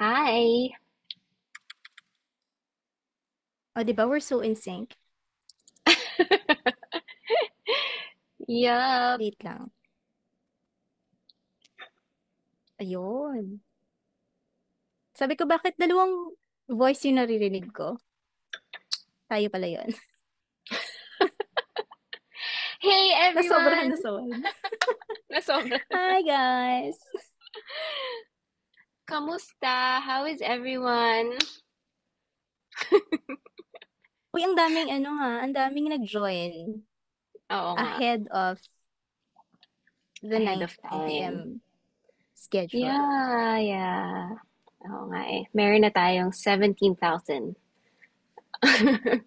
Hi. Oh, di ba we're so in sync? Yup. Wait lang. Ayun. Sabi ko, bakit dalawang voice yung naririnig ko? Tayo pala yun. Hey Nasobrahan everyone. na sold. Nasobra. Hi, guys! Kamusta? How is everyone? Uy, ang daming ang daming nag-join Oo nga. ahead of the Ahead 9 of time. p.m. schedule. Yeah. Oo nga eh. Meron na tayong 17,000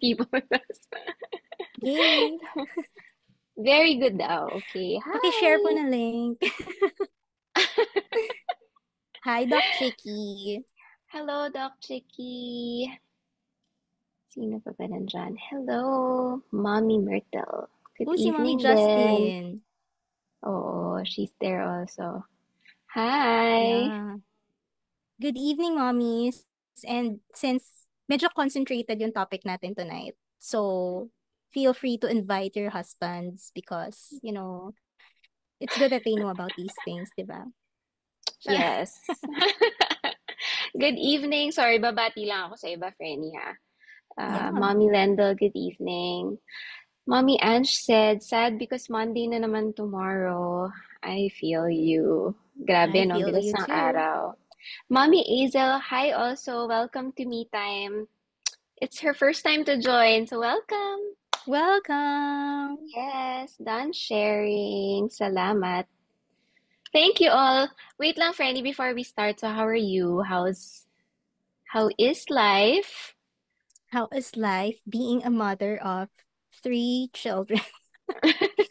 people with us. Yay! Very good daw. Okay. Paki-share po Hi. na link. Hi, Doc Chicky. Hello, Doc Chicky. Sino pa ba nandyan? Hello, Mommy Myrtle. Good Si Mommy evening din. Justin. Oo, she's there also. Hi! Yeah. Good evening, mommies. And since medyo concentrated yung topic natin tonight, so feel free to invite your husbands because, it's good that they know about these things, di ba? Yes. Good evening. Sorry, babati lang ako sa iba, Frenny, ha? Yeah, Mommy Lendl, good evening. Mommy Ange said, sad because Monday na naman tomorrow. I feel you. I Grabe, no? feel Bilis you ng too. araw. Mommy Azel, hi also. Welcome to Me Time. It's her first time to join, so welcome. Welcome! Yes, done sharing. Salamat. Thank you all. Wait lang, Frenny, before we start. So, how are you? How is life? How is life being a mother of three children?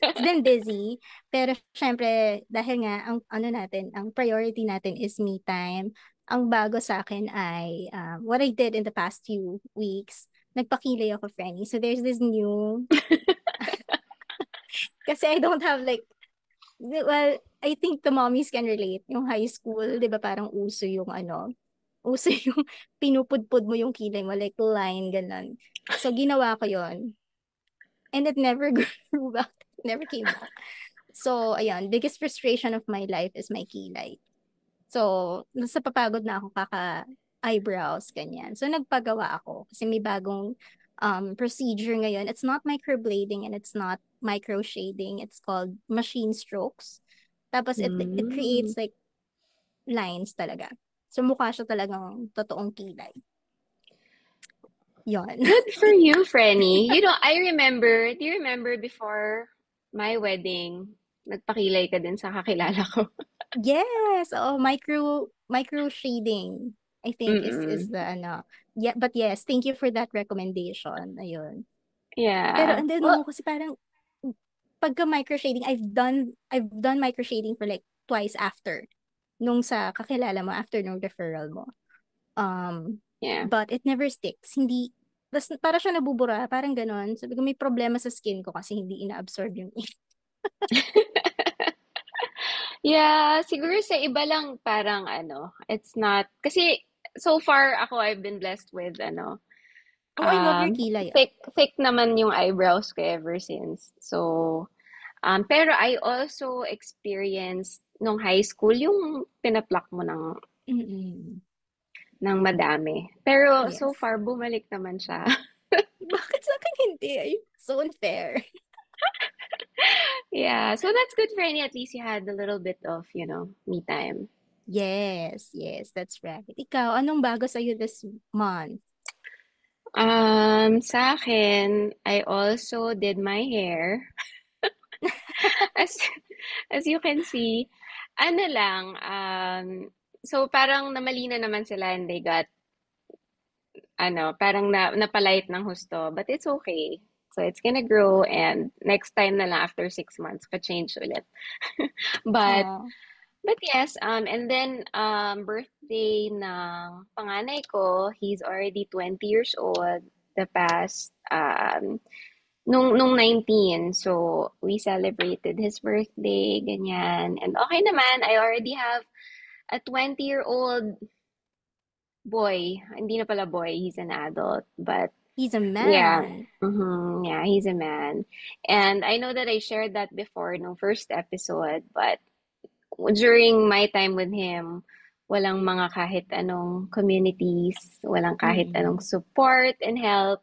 It's been busy, pero syempre, dahil nga, ang priority natin is me time. Ang bago sa akin ay, what I did in the past few weeks, nagpakilay ako, Franny. So there's this new, kasi I don't have like, well, I think the mommies can relate. Yung high school, di ba parang uso yung pinupudpud mo yung kilay mo, like line, ganun. So ginawa ko yon. And it never grew back, never came back. So, ayan, biggest frustration of my life is my kilay. So, nasa papagod na ako eyebrows, ganyan. So, nagpagawa ako kasi may bagong procedure ngayon. It's not microblading and it's not micro shading. It's called machine strokes. Tapos, it Mm. creates like lines talaga. So, mukha siya talagang totoong kilay. Yon. Good for you, Frenny. Do you remember before my wedding, nagpakilay ka din sa kakilala ko? Yes, oh, micro shading. I think is Mm-mm. the Yeah, but yes, thank you for that recommendation. Ayun. Pero Yeah. and then Well, kasi parang pagka micro shading, I've done micro shading for like twice after nung sa kakilala mo after nung referral mo. Um, yeah. but it never sticks. Hindi tas para siya nabubura, parang ganon. Sabi ko may problema sa skin ko kasi hindi ina-absorb yung Yeah, siguro sa iba lang parang ano, it's not, kasi so far ako I've been blessed with ano, Oh, I love your kilay. thick naman yung eyebrows ko ever since. So, pero I also experienced nung high school yung pinaplak mo Mm-mm. ng madami. Pero so Yes. far, bumalik naman siya. Bakit sa akin hindi? Ay, so unfair. Yeah, so that's good for any. At least you had a little bit of, me time. Yes, yes, that's right. Ikaw, anong bago sa'yo this month? Sa akin, I also did my hair. As, as you can see, ano lang, so parang namalina naman sila and they got, parang napalight ng husto. But it's okay. So it's gonna grow and next time na lang after 6 months, pa-change ulit. But Oh, But yes, and then birthday ng panganay ko, he's already 20 years old the past nung 19. So we celebrated his birthday, ganyan. And okay naman, I already have a 20-year-old boy. Hindi na pala boy, he's an adult. But He's a yeah, man. yeah, he's a man. And I know that I shared that before no first episode, but during my time with him, walang mga kahit anong communities, walang kahit anong Mm-mm. support and help.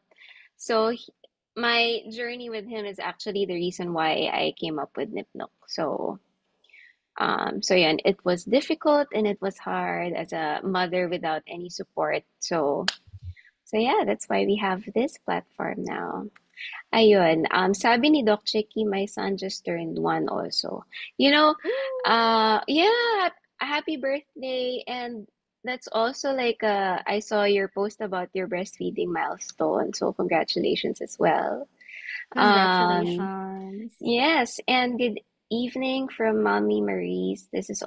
So my journey with him is actually the reason why I came up with Nipnok. So yeah, it was difficult and it was hard as a mother without any support. So yeah, that's why we have this platform now. Ayun, sabi ni Doc Chicky, my son just turned 1 also. You know, Mm. yeah, happy birthday. And that's also like, I saw your post about your breastfeeding milestone. So congratulations as well. Um, Congratulations. yes, and good evening from Mommy Maurice. This is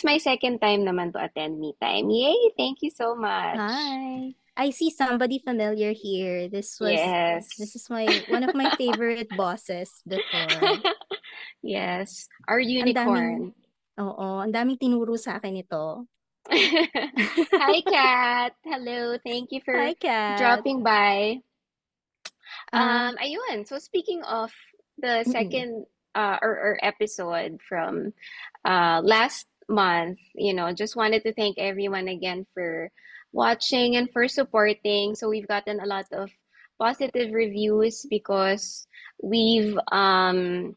my second time naman to attend Me Time. Yay, thank you so much. Hi. I see somebody familiar here. This Yes. is my one of my favorite bosses before. Yes, our Ang daming, unicorn. oo, ang daming tinuro sa akin ito. Hi, Kat. Hello. Thank you for Hi, Kat. dropping by. Ah, Ayun. So speaking of the mm-mm, second or episode from last month, just wanted to thank everyone again for watching and for supporting. So we've gotten a lot of positive reviews because we've um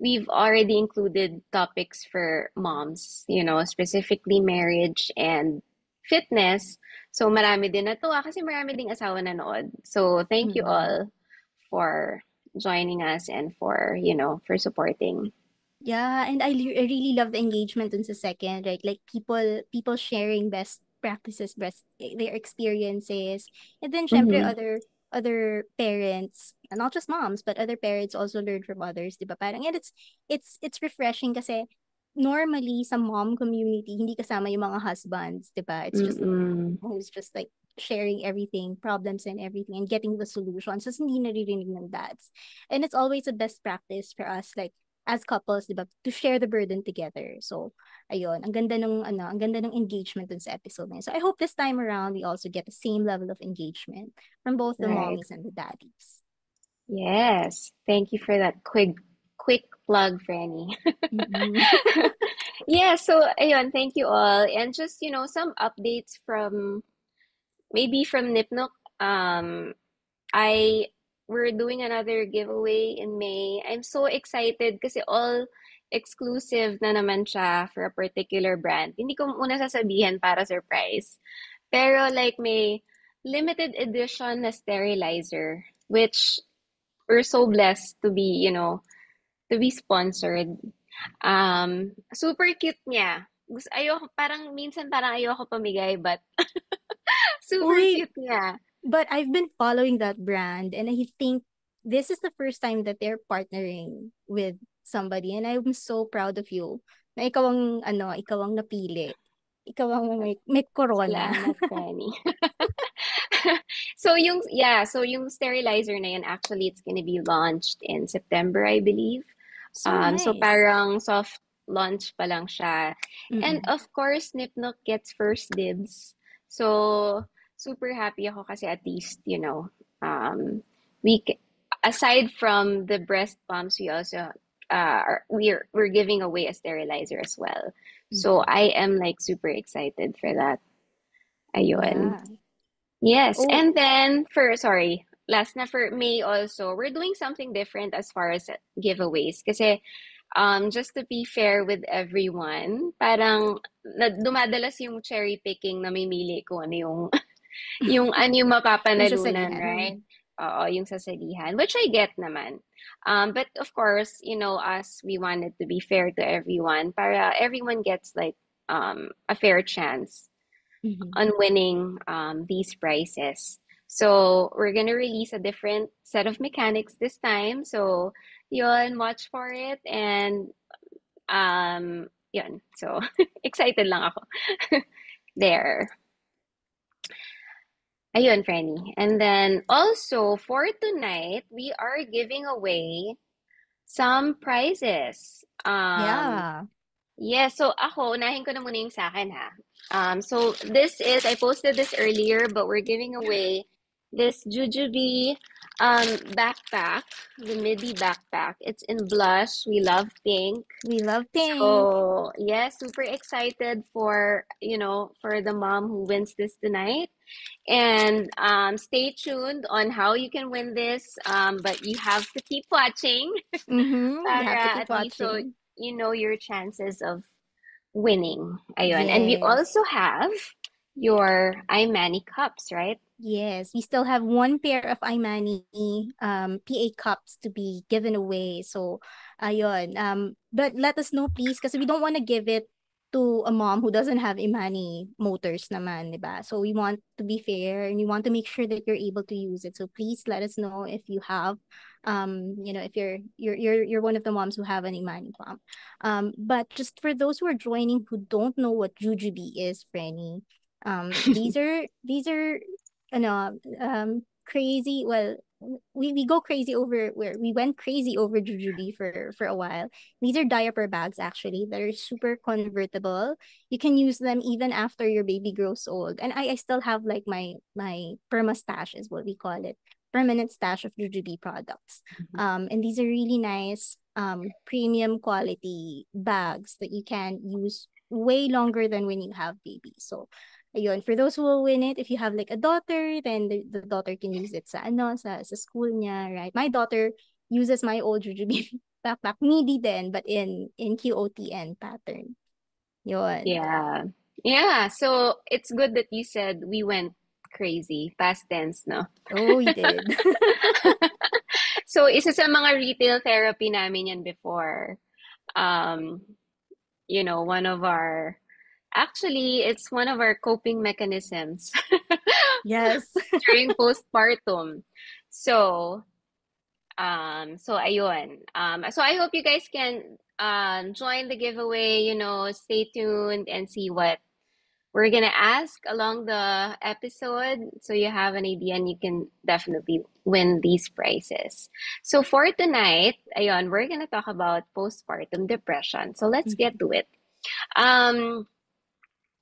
we've already included topics for moms, specifically marriage and fitness. So marami din natuwa kasi marami ding asawa nanood. So thank you mm-mm. all for joining us and for supporting. Yeah, and I really love the engagement dun sa second, right? Like people sharing best practices, their experiences. And then syempre Mm-hmm. other parents, and not just moms, but other parents also learn from others, 'di ba? Parang and it's refreshing kasi normally sa mom community hindi kasama yung mga husbands, 'di ba? It's just Mm-mm. who's just like sharing everything, problems and everything, and getting the solutions. Tapos hindi naririnig ng dads. And it's always a best practice for us, like, as couples, di ba, to share the burden together. So, ayun, ang ganda ng engagement dun sa episode na yun. So, I hope this time around, we also get the same level of engagement from both the Right. mommies and the daddies. Yes. Thank you for that quick plug, Franny. Mm-mm. Yeah, so ayun, thank you all. And just, some updates from maybe from Nipnok. Um, I We're doing another giveaway in May. I'm so excited kasi all exclusive na naman siya for a particular brand. Hindi ko muna sasabihin para surprise. Pero like may limited edition na sterilizer which we're so blessed to be sponsored. Super cute niya. Parang minsan parang ayoko pamigay but super Uy, cute niya. but I've been following that brand, and I think this is the first time that they're partnering with somebody, and I'm so proud of you na ikaw ang napili. Ikaw ang may corona. Salamat, Penny. So yung sterilizer na yun, actually it's gonna be launched in September, I believe. So So nice. parang soft launch pa lang siya. And Mm-mm. of course, Nipnok gets first dibs. So super happy ako kasi at least, um, we c- aside from the breast pumps, we also we're giving away a sterilizer as well. So Mm-mm. I am like super excited for that. Ayun. Yeah. Yes, Oh, and then last na for May also, we're doing something different as far as giveaways. Kasi, just to be fair with everyone, parang dumadalas yung cherry picking na mamimili kung ano yung, yung yung mapapanalunan, sasalihan. right? Oo, yung sasalihan, which I get naman. But of course, us, we wanted to be fair to everyone para everyone gets like, a fair chance Mhm. on winning these prizes. So we're gonna release a different set of mechanics this time. So yun, watch for it and yun. So excited lang ako. There. Ayun, Franny. And then also for tonight, we are giving away some prizes. Yeah. Yes, so ako, unahin ko na muna yung sa akin ha. So this is, I posted this earlier, but we're giving away this Jujubee backpack, the midi backpack. It's in blush. We love pink. We love pink. So yes, super excited for, for the mom who wins this tonight. And stay tuned on how you can win this. But you have to keep watching Mm-hmm. You have to para keep at least so watching. you know your chances of winning. Ayun. And we Yes. also have your iMani cups, right? Yes, we still have one pair of Imani PA cups to be given away. So, ayun. But let us know please kasi we don't want to give it to a mom who doesn't have Imani motors naman, 'di ba? So we want to be fair and we want to make sure that you're able to use it. So please let us know if you have if you're one of the moms who have an Imani mom. But just for those who are joining who don't know what Jujubee is, Frenny, these are crazy. Well, we go crazy over where we went crazy over Jujubee for a while. These are diaper bags actually that are super convertible. You can use them even after your baby grows old. And I still have like my perma stash is what we call it. Permanent stash of Jujubee products. And these are really nice premium quality bags that you can use way longer than when you have babies. So ayun, for those who will win it, if you have like a daughter, then the daughter can use it sa school niya, right? My daughter uses my old Jujubee backpack, midi din, but in QOTN pattern. Yun. Yeah. Yeah. So it's good that you said we went crazy. Past tense, no? Oh, we did. So isa sa mga retail therapy namin yan before. Um, one of our, actually, it's one of our coping mechanisms Yes. during postpartum. So, so ayun. So I hope you guys can join the giveaway, stay tuned and see what we're gonna ask along the episode so you have an idea and you can definitely win these prizes. So for tonight, ayun, we're gonna talk about postpartum depression. So let's get to it. Um,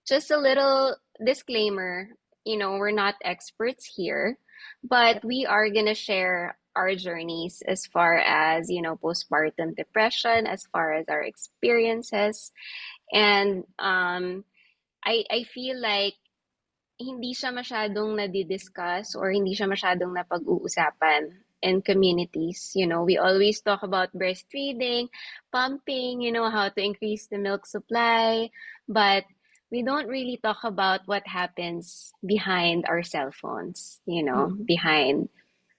just a little disclaimer, we're not experts here, but Yep. we are going to share our journeys as far as, postpartum depression, as far as our experiences. And I feel like hindi siya masyadong nadi-discuss or hindi siya masyadong napag-uusapan in communities. We always talk about breastfeeding, pumping, how to increase the milk supply, but we don't really talk about what happens behind our cell phones, Mm-mm. behind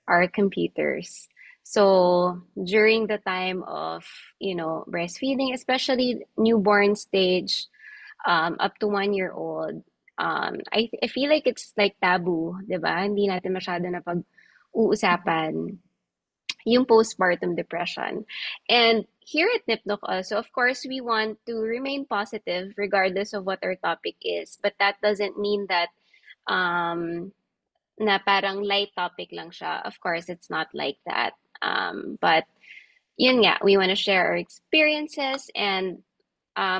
our computers. So during the time of, breastfeeding, especially newborn stage, up to 1 year old, I feel like it's like taboo, di ba? Hindi natin masyado na Mm-mm. pag-uusapan yung postpartum depression. And here at NipNoc also, of course, we want to remain positive regardless of what our topic is. But that doesn't mean that um, na parang light topic lang siya. Of course, it's not like that. But yun nga, we want to share our experiences and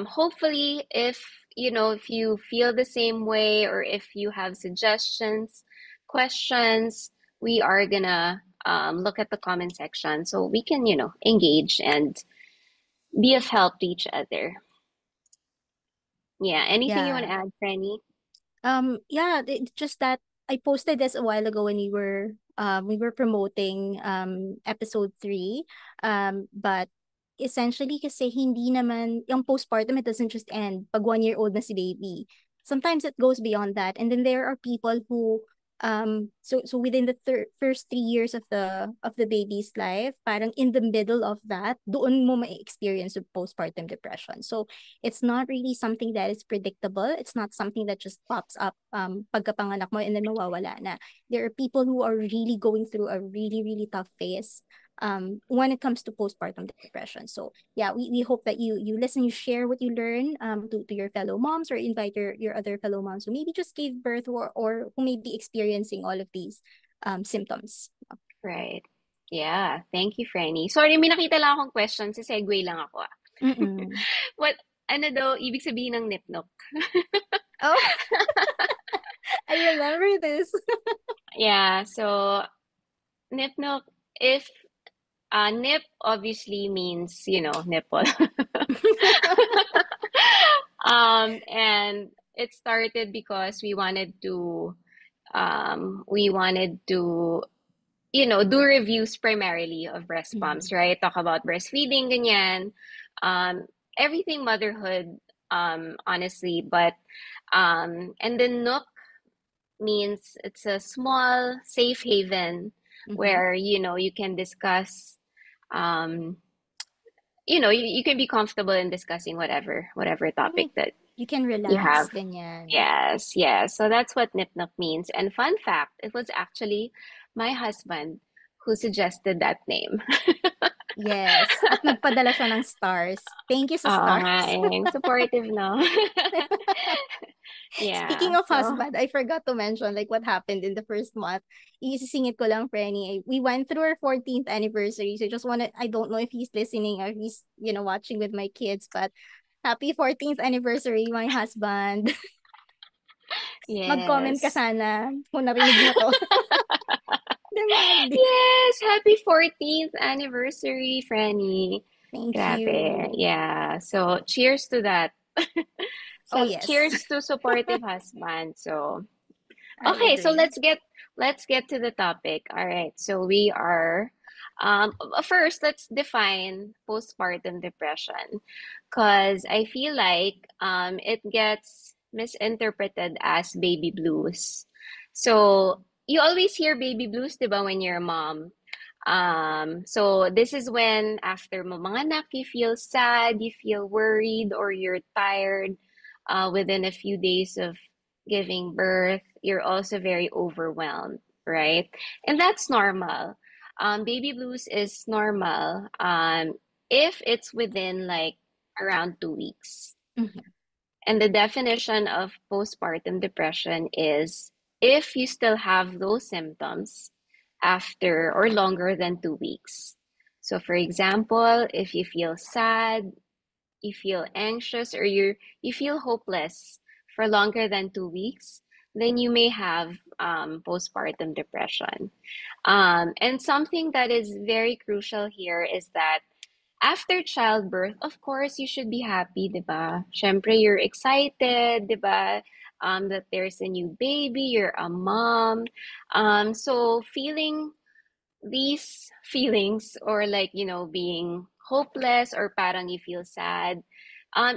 hopefully if you feel the same way or if you have suggestions, questions, we are gonna look at the comment section so we can, engage and be of help to each other. Yeah. Anything you want to Yeah. add, Franny? Yeah, it's just that I posted this a while ago when we were promoting episode 3. But essentially kasi hindi naman yung postpartum, it doesn't just end pag 1 year old na si baby. Sometimes it goes beyond that. And then there are people who so within the first 3 years of the baby's life, parang in the middle of that, doon mo may experience of postpartum depression. So it's not really something that is predictable. It's not something that just pops up pagkapanganak mo and then mawawala na. There are people who are really going through a really, really tough phase when it comes to postpartum depression. So yeah, we hope that you listen, you share what you learn to your fellow moms or invite your other fellow moms who maybe just gave birth or who may be experiencing all of these symptoms. Right. Yeah. Thank you, Franny. Sorry, may nakita lang akong question. Sa segue lang ako. Mm-mm. What ano daw ibig sabihin ng nipnok? Oh, I remember this. Yeah, so nipnok, if nip obviously means, nipple. And it started because we wanted to do reviews primarily of breast pumps, Mhm. right? Talk about breastfeeding, ganyan. Everything motherhood, honestly. But, and then Nook means it's a small, safe haven Mhm. where, you can discuss, um, you can be comfortable in discussing whatever topic Like, that you can you relax, have. ganyan. Yes, yes. So that's what Nip Nook means. And fun fact, it was actually my husband who suggested that name. Yes. At nagpadala siya ng stars. Thank you sa Oo nga stars. eh. Supportive, no? Speaking Yeah. of So, husband, I forgot to mention like what happened in the first month. Isisingit ko lang, Frenny. We went through our 14th anniversary. So just wanna, I don't know if he's listening or he's, watching with my kids, but happy 14th anniversary, my husband. Mag-comment ka yes. sana kung narinig mo to. Demanding. Yes, happy 14th anniversary, Franny. Thank Grabe. you. Yeah. So, cheers to that. Oh, So, yes. cheers to supportive husband. So, I okay, so agree. let's get to the topic. All right. So we are first let's define postpartum depression because I feel like it gets misinterpreted as baby blues. So you always hear baby blues, 'di ba, when you're a mom. So this is when after mo manganak, you feel sad, you feel worried, or you're tired within a few days of giving birth. You're also very overwhelmed, right? And that's normal. Baby blues is normal if it's within like around 2 weeks. Mhm. And the definition of postpartum depression is if you still have those symptoms after or longer than 2 weeks. So, for example, if you feel sad, you feel anxious, or you feel hopeless for longer than 2 weeks, then you may have postpartum depression. And something that is very crucial here is that after childbirth, of course, you should be happy, di ba? Syempre, you're excited, di ba? That there's a new baby, you're a mom. So feeling these feelings or like, being hopeless or parang you feel sad,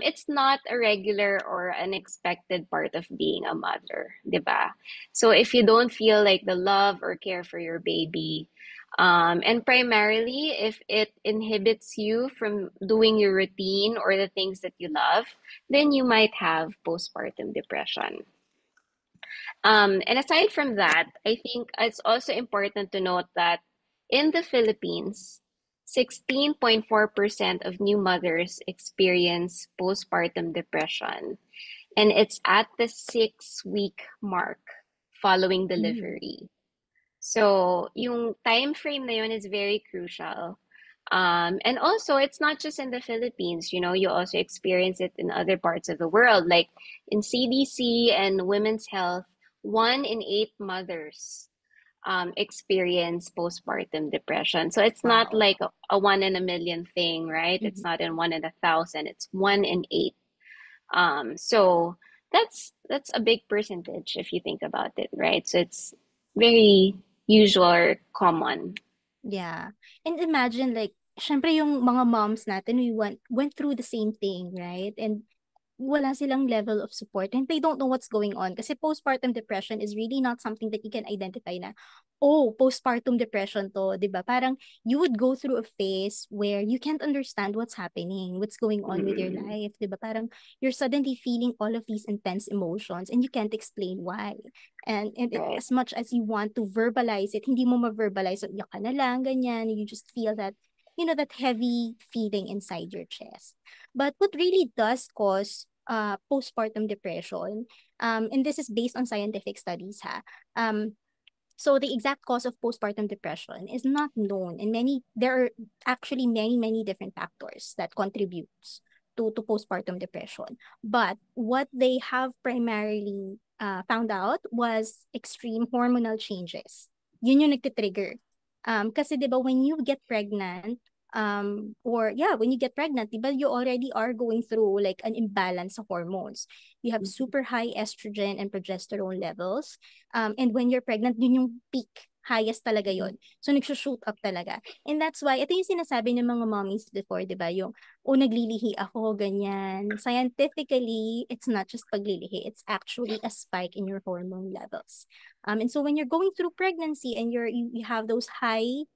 it's not a regular or unexpected part of being a mother, 'di ba? So if you don't feel like the love or care for your baby, and primarily if it inhibits you from doing your routine or the things that you love, then you might have postpartum depression. And aside from that, I think it's also important to note that in the Philippines, 16.4% of new mothers experience postpartum depression, and it's at the 6 week mark following Mm. delivery. So, yung time frame na yun is very crucial. And also, it's not just in the Philippines, you also experience it in other parts of the world. Like in CDC and Women's Health, 1 in 8 mothers experience postpartum depression. So it's not Wow. like a 1 in a million thing, right? It's Mhm. not in 1 in 1,000. It's 1 in 8. So that's a big percentage if you think about it, right? So it's very usual or common. Yeah. And imagine like, syempre yung mga moms natin, we went through the same thing, right? And wala silang level of support and they don't know what's going on. Kasi postpartum depression is really not something that you can identify na, oh, postpartum depression to, di ba? Parang you would go through a phase where you can't understand what's happening, what's going on with your Mm, life, di ba? Parang you're suddenly feeling all of these intense emotions and you can't explain why. And right. as much as you want to verbalize it, hindi mo ma-verbalize, so iyak ka na lang, ganyan, you just feel that, that heavy feeling inside your chest. But what really does cause postpartum depression, and this is based on scientific studies, so the exact cause of postpartum depression is not known, and there are actually many different factors that contributes. to postpartum depression. But what they have primarily found out was extreme hormonal changes. Yun yung nagtitrigger. Kasi 'di ba when you get pregnant, or yeah, when you get pregnant, 'di ba you already are going through like an imbalance of hormones. You have Mhm. super high estrogen and progesterone levels. And when you're pregnant, yun yung peak. Highest talaga Mhm. yon. So, nagsushoot up talaga. And that's why, ito yung sinasabi ng mga mommies before, di ba? Yung, naglilihi ako, ganyan. Scientifically, it's not just paglilihi. It's actually a spike in your hormone levels. And so, when you're going through pregnancy and you have those high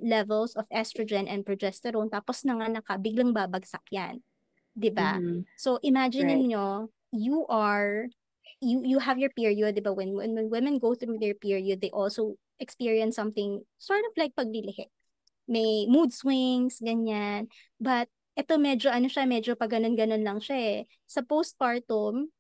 levels of estrogen and progesterone, tapos nanganak ka, biglang babagsak yan. 'Di ba? Mhm. So imagine Right. niyo, you have your period, 'di ba? When women go through their period, they also experience something sort of like paglilihi. May mood swings, ganyan. But ito medyo ano siya, medyo pag ganun-ganun lang siya eh. Sa postpartum,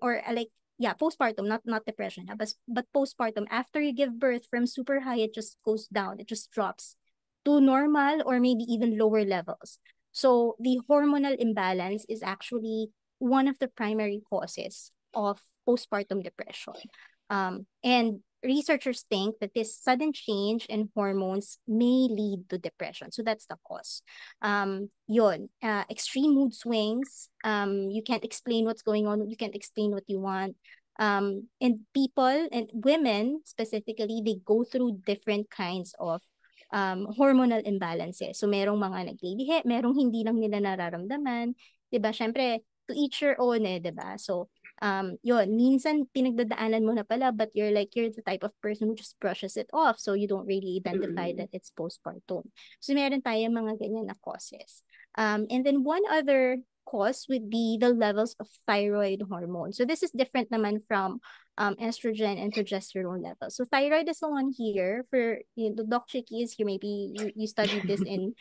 or like, yeah, postpartum, not depression, but postpartum, after you give birth from super high, it just goes down, it just drops to normal or maybe even lower levels. So the hormonal imbalance is actually one of the primary causes of postpartum depression. And researchers think that this sudden change in hormones may lead to depression. So that's the cause. Extreme mood swings. You can't explain what's going on. You can't explain what you want. And people and women specifically, they go through different kinds of hormonal imbalances. So merong mga naglilihi, merong hindi lang nila nararamdaman. 'Di ba? Syempre, to each your own eh, 'di ba? So yun, minsan pinagdadaanan mo na pala, but you're the type of person who just brushes it off, so you don't really identify Mm. that it's postpartum. So meron tayong mga ganyan na causes. And then one other cause would be the levels of thyroid hormone. So this is different naman from estrogen and progesterone levels. So thyroid is the one here for, the Doc Chicky is here. Maybe you studied this in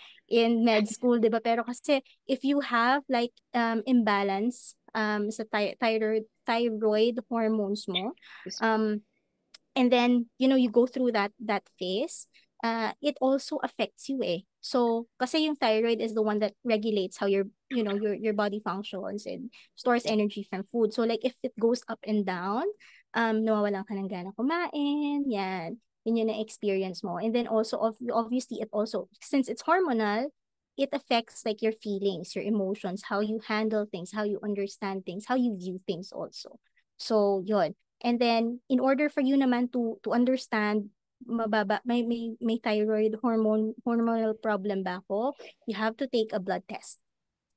med school, 'di ba? Pero kasi if you have like imbalance sa thyroid hormones mo, Just- um and then you go through that phase, it also affects you eh. So kasi yung thyroid is the one that regulates how your body functions and stores energy from food. So like if it goes up and down, nawawalan ka ng gana kumain, yan yun yung na-experience mo. And then also obviously it also, since it's hormonal, it affects like your feelings, your emotions, how you handle things, how you understand things, how you view things also. So yun. And then, in order for you naman to understand, may thyroid hormonal problem ba ako, you have to take a blood test.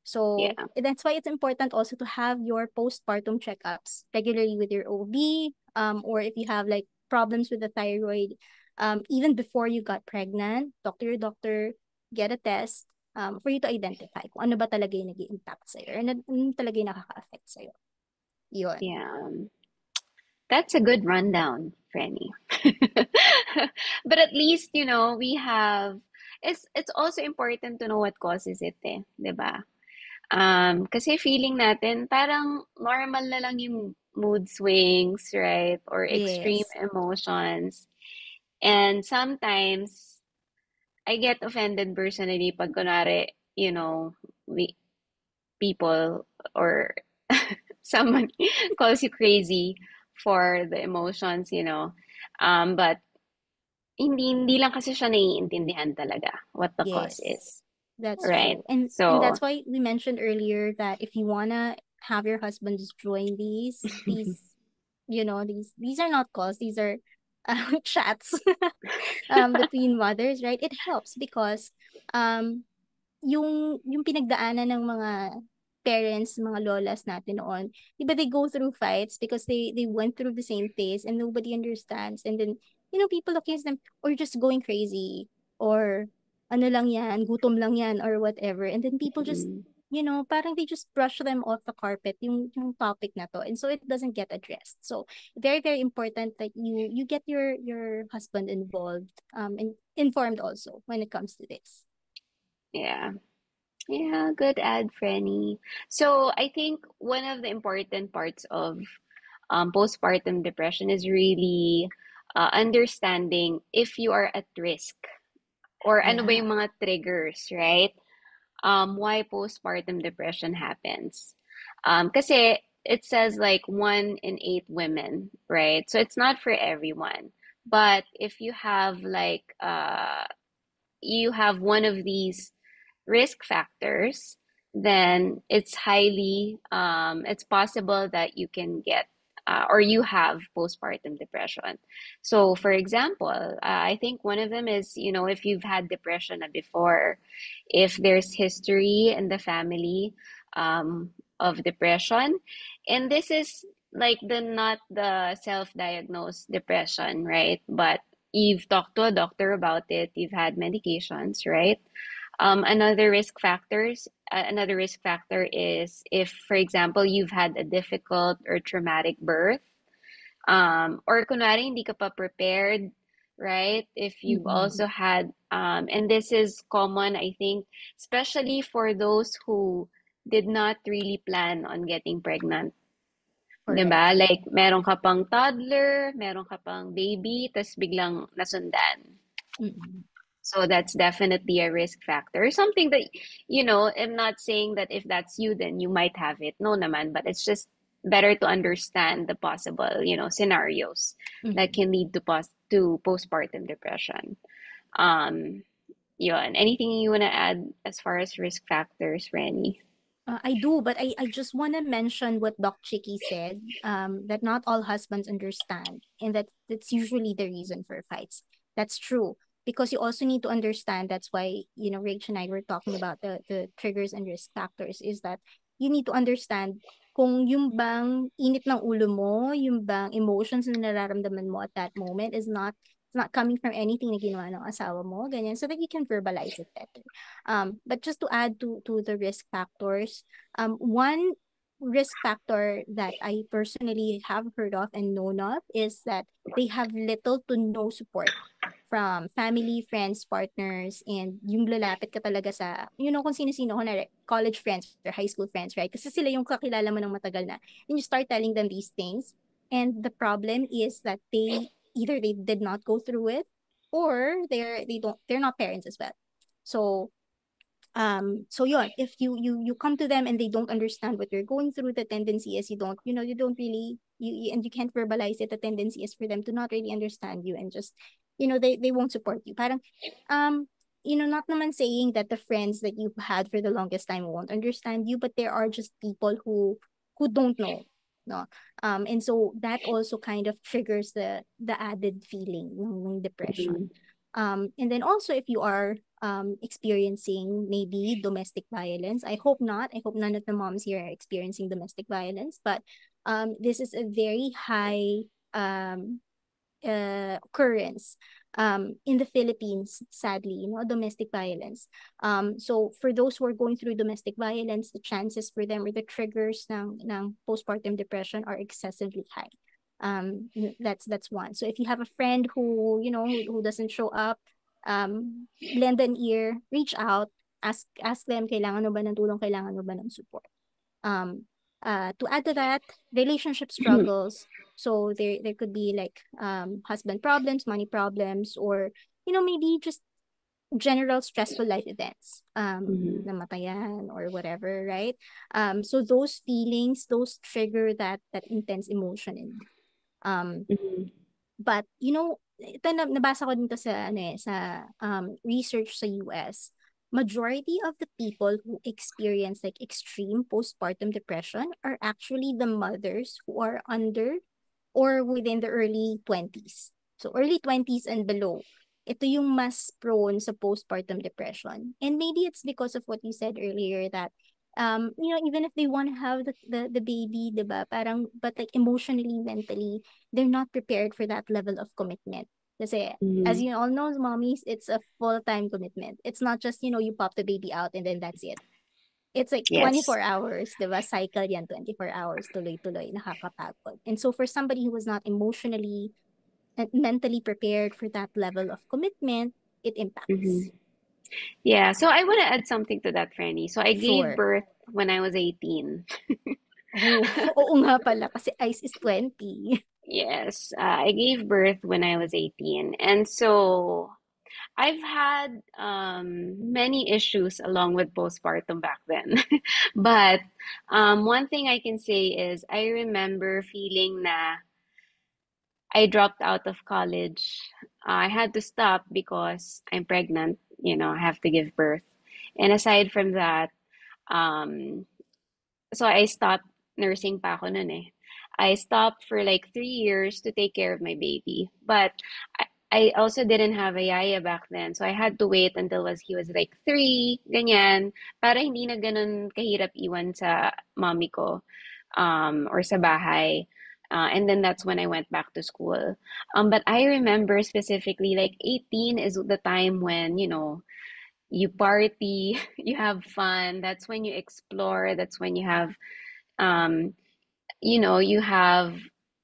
So, Yeah. that's why it's important also to have your postpartum checkups regularly with your OB, or if you have like problems with the thyroid, even before you got pregnant, talk to your doctor, get a test, for you to identify kung ano ba talaga yung nag-impact sa'yo, or ano talaga yung nakaka-affect sa'yo. Yun. Yeah. That's a good rundown, Frenny. But at least, we have it's also important to know what causes it, 'di ba? Kasi feeling natin parang normal na lang yung mood swings, right? Or extreme Yes. emotions. And sometimes I get offended personally pag kunwari, we people or someone calls you crazy for the emotions. But hindi lang kasi siya naiintindihan talaga what the cause Yes, is, that's right? true. And So, that's why we mentioned earlier that if you wanna have your husbands join these are not calls, these are chats between mothers, right? It helps because um yung pinagdaanan ng mga parents, mga lolas natin noon, di ba they go through fights because they went through the same phase and nobody understands. And then, people accuse them or just going crazy or ano lang yan, gutom lang yan or whatever. And then people just, mm, parang they just brush them off the carpet, yung topic na to. And so it doesn't get addressed. So very, very important that you get your husband involved, and informed also when it comes to this. yeah. Yeah, good ad, Frenny. So I think one of the important parts of postpartum depression is really understanding if you are at risk or ano ba Yeah. yung mga triggers, right? why postpartum depression happens. Kasi it says like 1 in 8 women, right? So it's not for everyone. But if you have like you have one of these risk factors, then it's possible that you can get or you have postpartum depression. So, for example, I think one of them is, if you've had depression before, if there's history in the family of depression, and this is like the not the self-diagnosed depression, right? But you've talked to a doctor about it, you've had medications, right? Another risk factor is if, for example, you've had a difficult or traumatic birth, or kunwari hindi ka pa prepared, right? If you've Mm-mm. also had, and this is common, I think, especially for those who did not really plan on getting pregnant. Correct. 'Di ba? Like, meron ka pang toddler, meron ka pang baby, tas biglang nasundan. Mm-mm. So that's definitely a risk factor. Something that, I'm not saying that if that's you, then you might have it. No naman, but it's just better to understand the possible, scenarios that Mm-mm. can lead to postpartum depression. Um, Yun. Anything you want to add as far as risk factors, Rennie? I do, but I just want to mention what Doc Chicky said, that not all husbands understand, and that's usually the reason for fights. That's true. Because you also need to understand, that's why, Rach and I were talking about the triggers and risk factors, is that you need to understand kung yung bang init ng ulo mo, yung bang emotions na nararamdaman mo at that moment it's not coming from anything na ginawa ng asawa mo, ganyan, so that you can verbalize it better. But just to add to the risk factors, one risk factor that I personally have heard of and known of is that they have little to no support from family, friends, partners, and yung lalapit ka talaga sa, kung sino-sino, kunwari, college friends or high school friends, right? Kasi sila yung kakilala mo ng matagal na. And you start telling them these things. And the problem is that either they did not go through it, or they're not parents as well. So yun, if you come to them and they don't understand what you're going through, the tendency is you don't really and you can't verbalize it, the tendency is for them to not really understand you, and just they won't support you, parang um not naman saying that the friends that you've had for the longest time won't understand you, but there are just people who don't know, no. And so that also kind of triggers the added feeling ng depression. Mhm. And then also, if you are experiencing maybe domestic violence, I hope not. I hope none of the moms here are experiencing domestic violence, but this is a very high um, occurrence in the Philippines, sadly, domestic violence. So for those who are going through domestic violence, the chances for them, or the triggers ng postpartum depression, are excessively high. That's one. So if you have a friend who doesn't show up, lend an ear, reach out, ask them, kailangan mo ba ng tulong, kailangan mo ba ng support. Um, to add to that, relationship struggles. So there could be like husband problems, money problems, or maybe just general stressful life events, Mhm. namatayan or whatever, right? So those feelings, those trigger that intense emotion in you. Mhm. But ito nabasa ko dito sa sa research sa US. Majority of the people who experience like extreme postpartum depression are actually the mothers who are under or within the early 20s. So early 20s and below. Ito yung mas prone sa postpartum depression. And maybe it's because of what you said earlier, that even if they want to have the baby, diba? Parang, but like emotionally, mentally, they're not prepared for that level of commitment. Kasi, as Mhm. you all know, mommies, it's a full-time commitment. It's not just, you pop the baby out and then that's it. It's like Yes. 24 hours, di ba? Cycle yan, 24 hours, tuloy-tuloy, nakakapagod. And so for somebody who was not emotionally and mentally prepared for that level of commitment, it impacts. Mhm. Yeah, so I want to add something to that, Franny. So I gave Sure. birth when I was 18. Oh, oo nga pala, kasi ICE is 20. Yes, I gave birth when I was 18. And so I've had many issues along with postpartum back then. But one thing I can say is I remember feeling na I dropped out of college. I had to stop because I'm pregnant, I have to give birth. And aside from that, um, so I stopped nursing pa ako nun eh. I stopped for like 3 years to take care of my baby. But I also didn't have a yaya back then. So I had to wait until he was like 3, ganyan, para hindi na ganun kahirap iwan sa mommy ko or sa bahay. And then that's when I went back to school. But I remember specifically like 18 is the time when, you party, you have fun. That's when you explore. That's when you have um, you have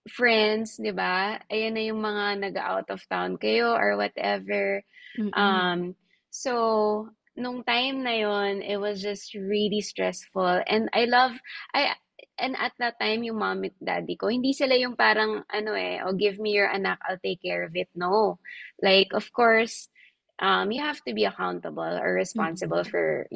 friends, 'di ba? Ayan na yung mga nag-out of town kayo or whatever. Mm-mm. Um, so nung time na yon, it was just really stressful. And I and at that time yung mom at daddy ko, hindi sila yung parang ano oh, give me your anak, I'll take care of it. No. Like of course, you have to be accountable or responsible Mm-mm. for,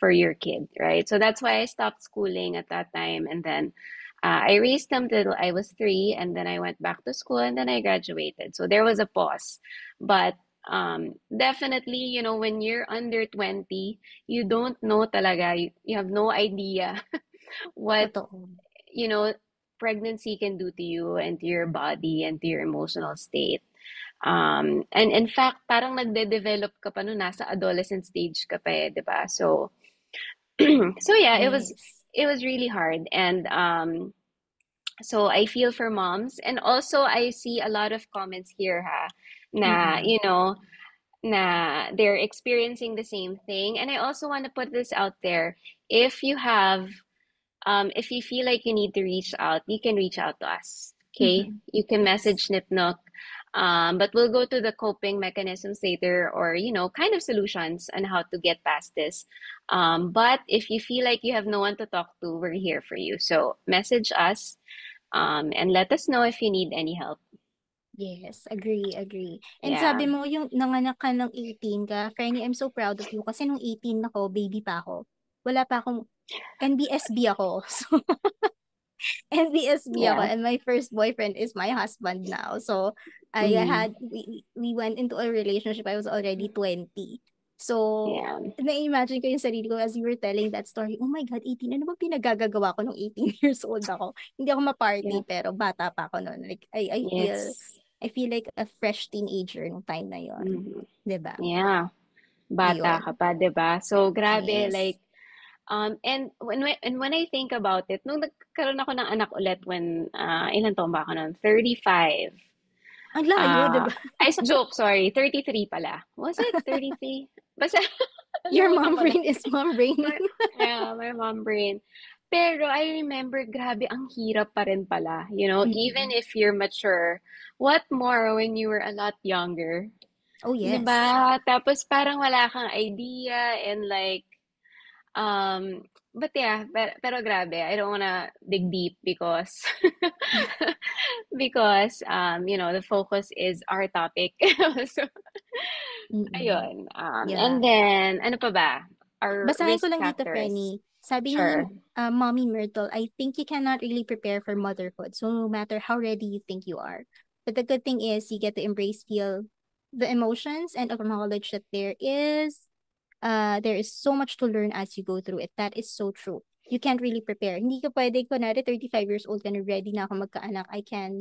for your kid, right? So that's why I stopped schooling at that time. And then I raised them till I was 3, and then I went back to school, and then I graduated. So there was a pause. But definitely, when you're under 20, you don't know talaga, you have no idea what, Totoo. you know, pregnancy can do to you and to your body and to your emotional state. And in fact, parang nagde-develop ka pa no nasa adolescent stage ka pa 'di ba? So, so yeah, Yes. it was really hard. And so I feel for moms, and also I see a lot of comments here ha na Mm-mm. na they're experiencing the same thing. And I also want to put this out there. If you have if you feel like you need to reach out, you can reach out to us. Okay? Mm-hmm. You can Yes. message Nipnoc. But we'll go to the coping mechanisms later, or, kind of solutions on how to get past this. But if you feel like you have no one to talk to, we're here for you. So message us and let us know if you need any help. Yes, agree, agree. And Yeah. sabi mo, yung nanganak ka ng 18 ka, Franny, I'm so proud of you kasi nung 18 ako, baby pa ako. Wala pa akong, NBSB ako. So, NBSB ako Yeah. and my first boyfriend is my husband now. So, Mm, we went into a relationship, I was already 20. So, yeah. na-imagine ko yung sarili ko as you were telling that story. Oh my God, 18. Ano bang pinagagagawa ko nung 18 years old ako? Hindi ako Yeah. ma-party pero bata pa ako noon. Like, Yes. I feel like a fresh teenager nung time na yon. Mhm. 'Di ba? Yeah. Bata ka Ayun. pa, 'di ba? So, grabe, Yes. like, and when I think about it, nung nagkaroon ako ng anak ulit when, ilan taon ba ako noon? 35. Ang layo, 'di ba? Ay, joke, sorry. 33 pala. Was it 33? Basta, Your nalimutan mom ko na. brain is mom brain. My, yeah, my mom brain. Pero I remember, grabe, ang hirap pa rin pala. Even Mm-mm. if you're mature, what more when you were a lot younger? Oh, 'Di yes. ba? Tapos parang wala kang idea and like, but yeah, pero grabe, I don't wanna dig deep because because the focus is our topic. So Mm-mm. ayun. And Yeah. then ano pa ba? Our Basahin ko risk lang dito, factors. Frenny. Sabi ni Sure. Mommy Myrtle, I think you cannot really prepare for motherhood. So no matter how ready you think you are. But the good thing is you get to embrace, feel the emotions and acknowledge that there is so much to learn as you go through it. That is so true. You can't really prepare. Hindi ka pwede, kunwari 35 years old ka na ready na ako magkaanak. I can,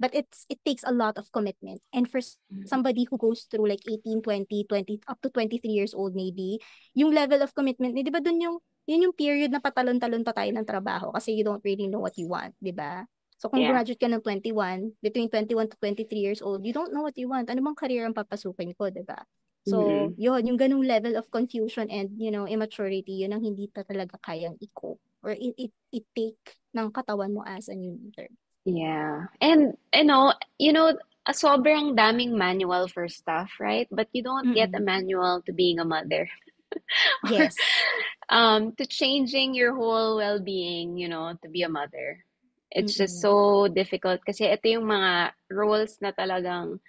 but it takes a lot of commitment. And for somebody who goes through like 18, 20, 20 up to 23 years old maybe, yung level of commitment, di ba dun yun yung period na patalon-talon pa tayo ng trabaho kasi you don't really know what you want, di ba? So kung Yeah. graduate ka ng 21, between 21 to 23 years old, you don't know what you want. Ano bang career ang papasukin ko, di ba? So, Mm-mm. yun, yung ganung level of confusion and, immaturity, yun ang hindi ta talaga kayang i-cope or it take ng katawan mo as a new mother. Yeah. And a sobrang daming manual for stuff, right? But you don't get a Mm-mm. manual to being a mother. Or Yes. to changing your whole well-being, to be a mother. It's just Mm-mm. so difficult kasi ito yung mga roles na talagang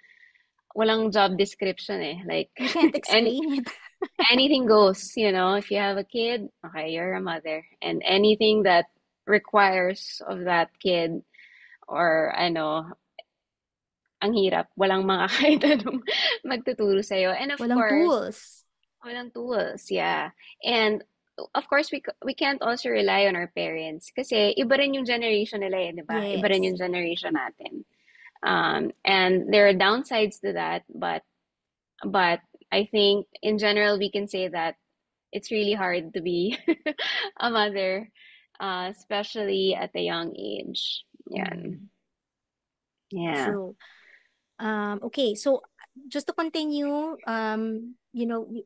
walang job description eh. Like, You can't and explain it. anything goes, if you have a kid, okay, you're a mother. And anything that requires of that kid or ang hirap, walang mga kahit anong magtuturo sa'yo. And of Walang course, tools. walang tools, yeah. And of course, we can't also rely on our parents kasi iba rin yung generation nila eh, di ba? Iba rin Yes. yung generation natin. And there are downsides to that, but I think in general we can say that it's really hard to be a mother, especially at a young age. Yan. Mm, Yeah. true. Okay, so just to continue,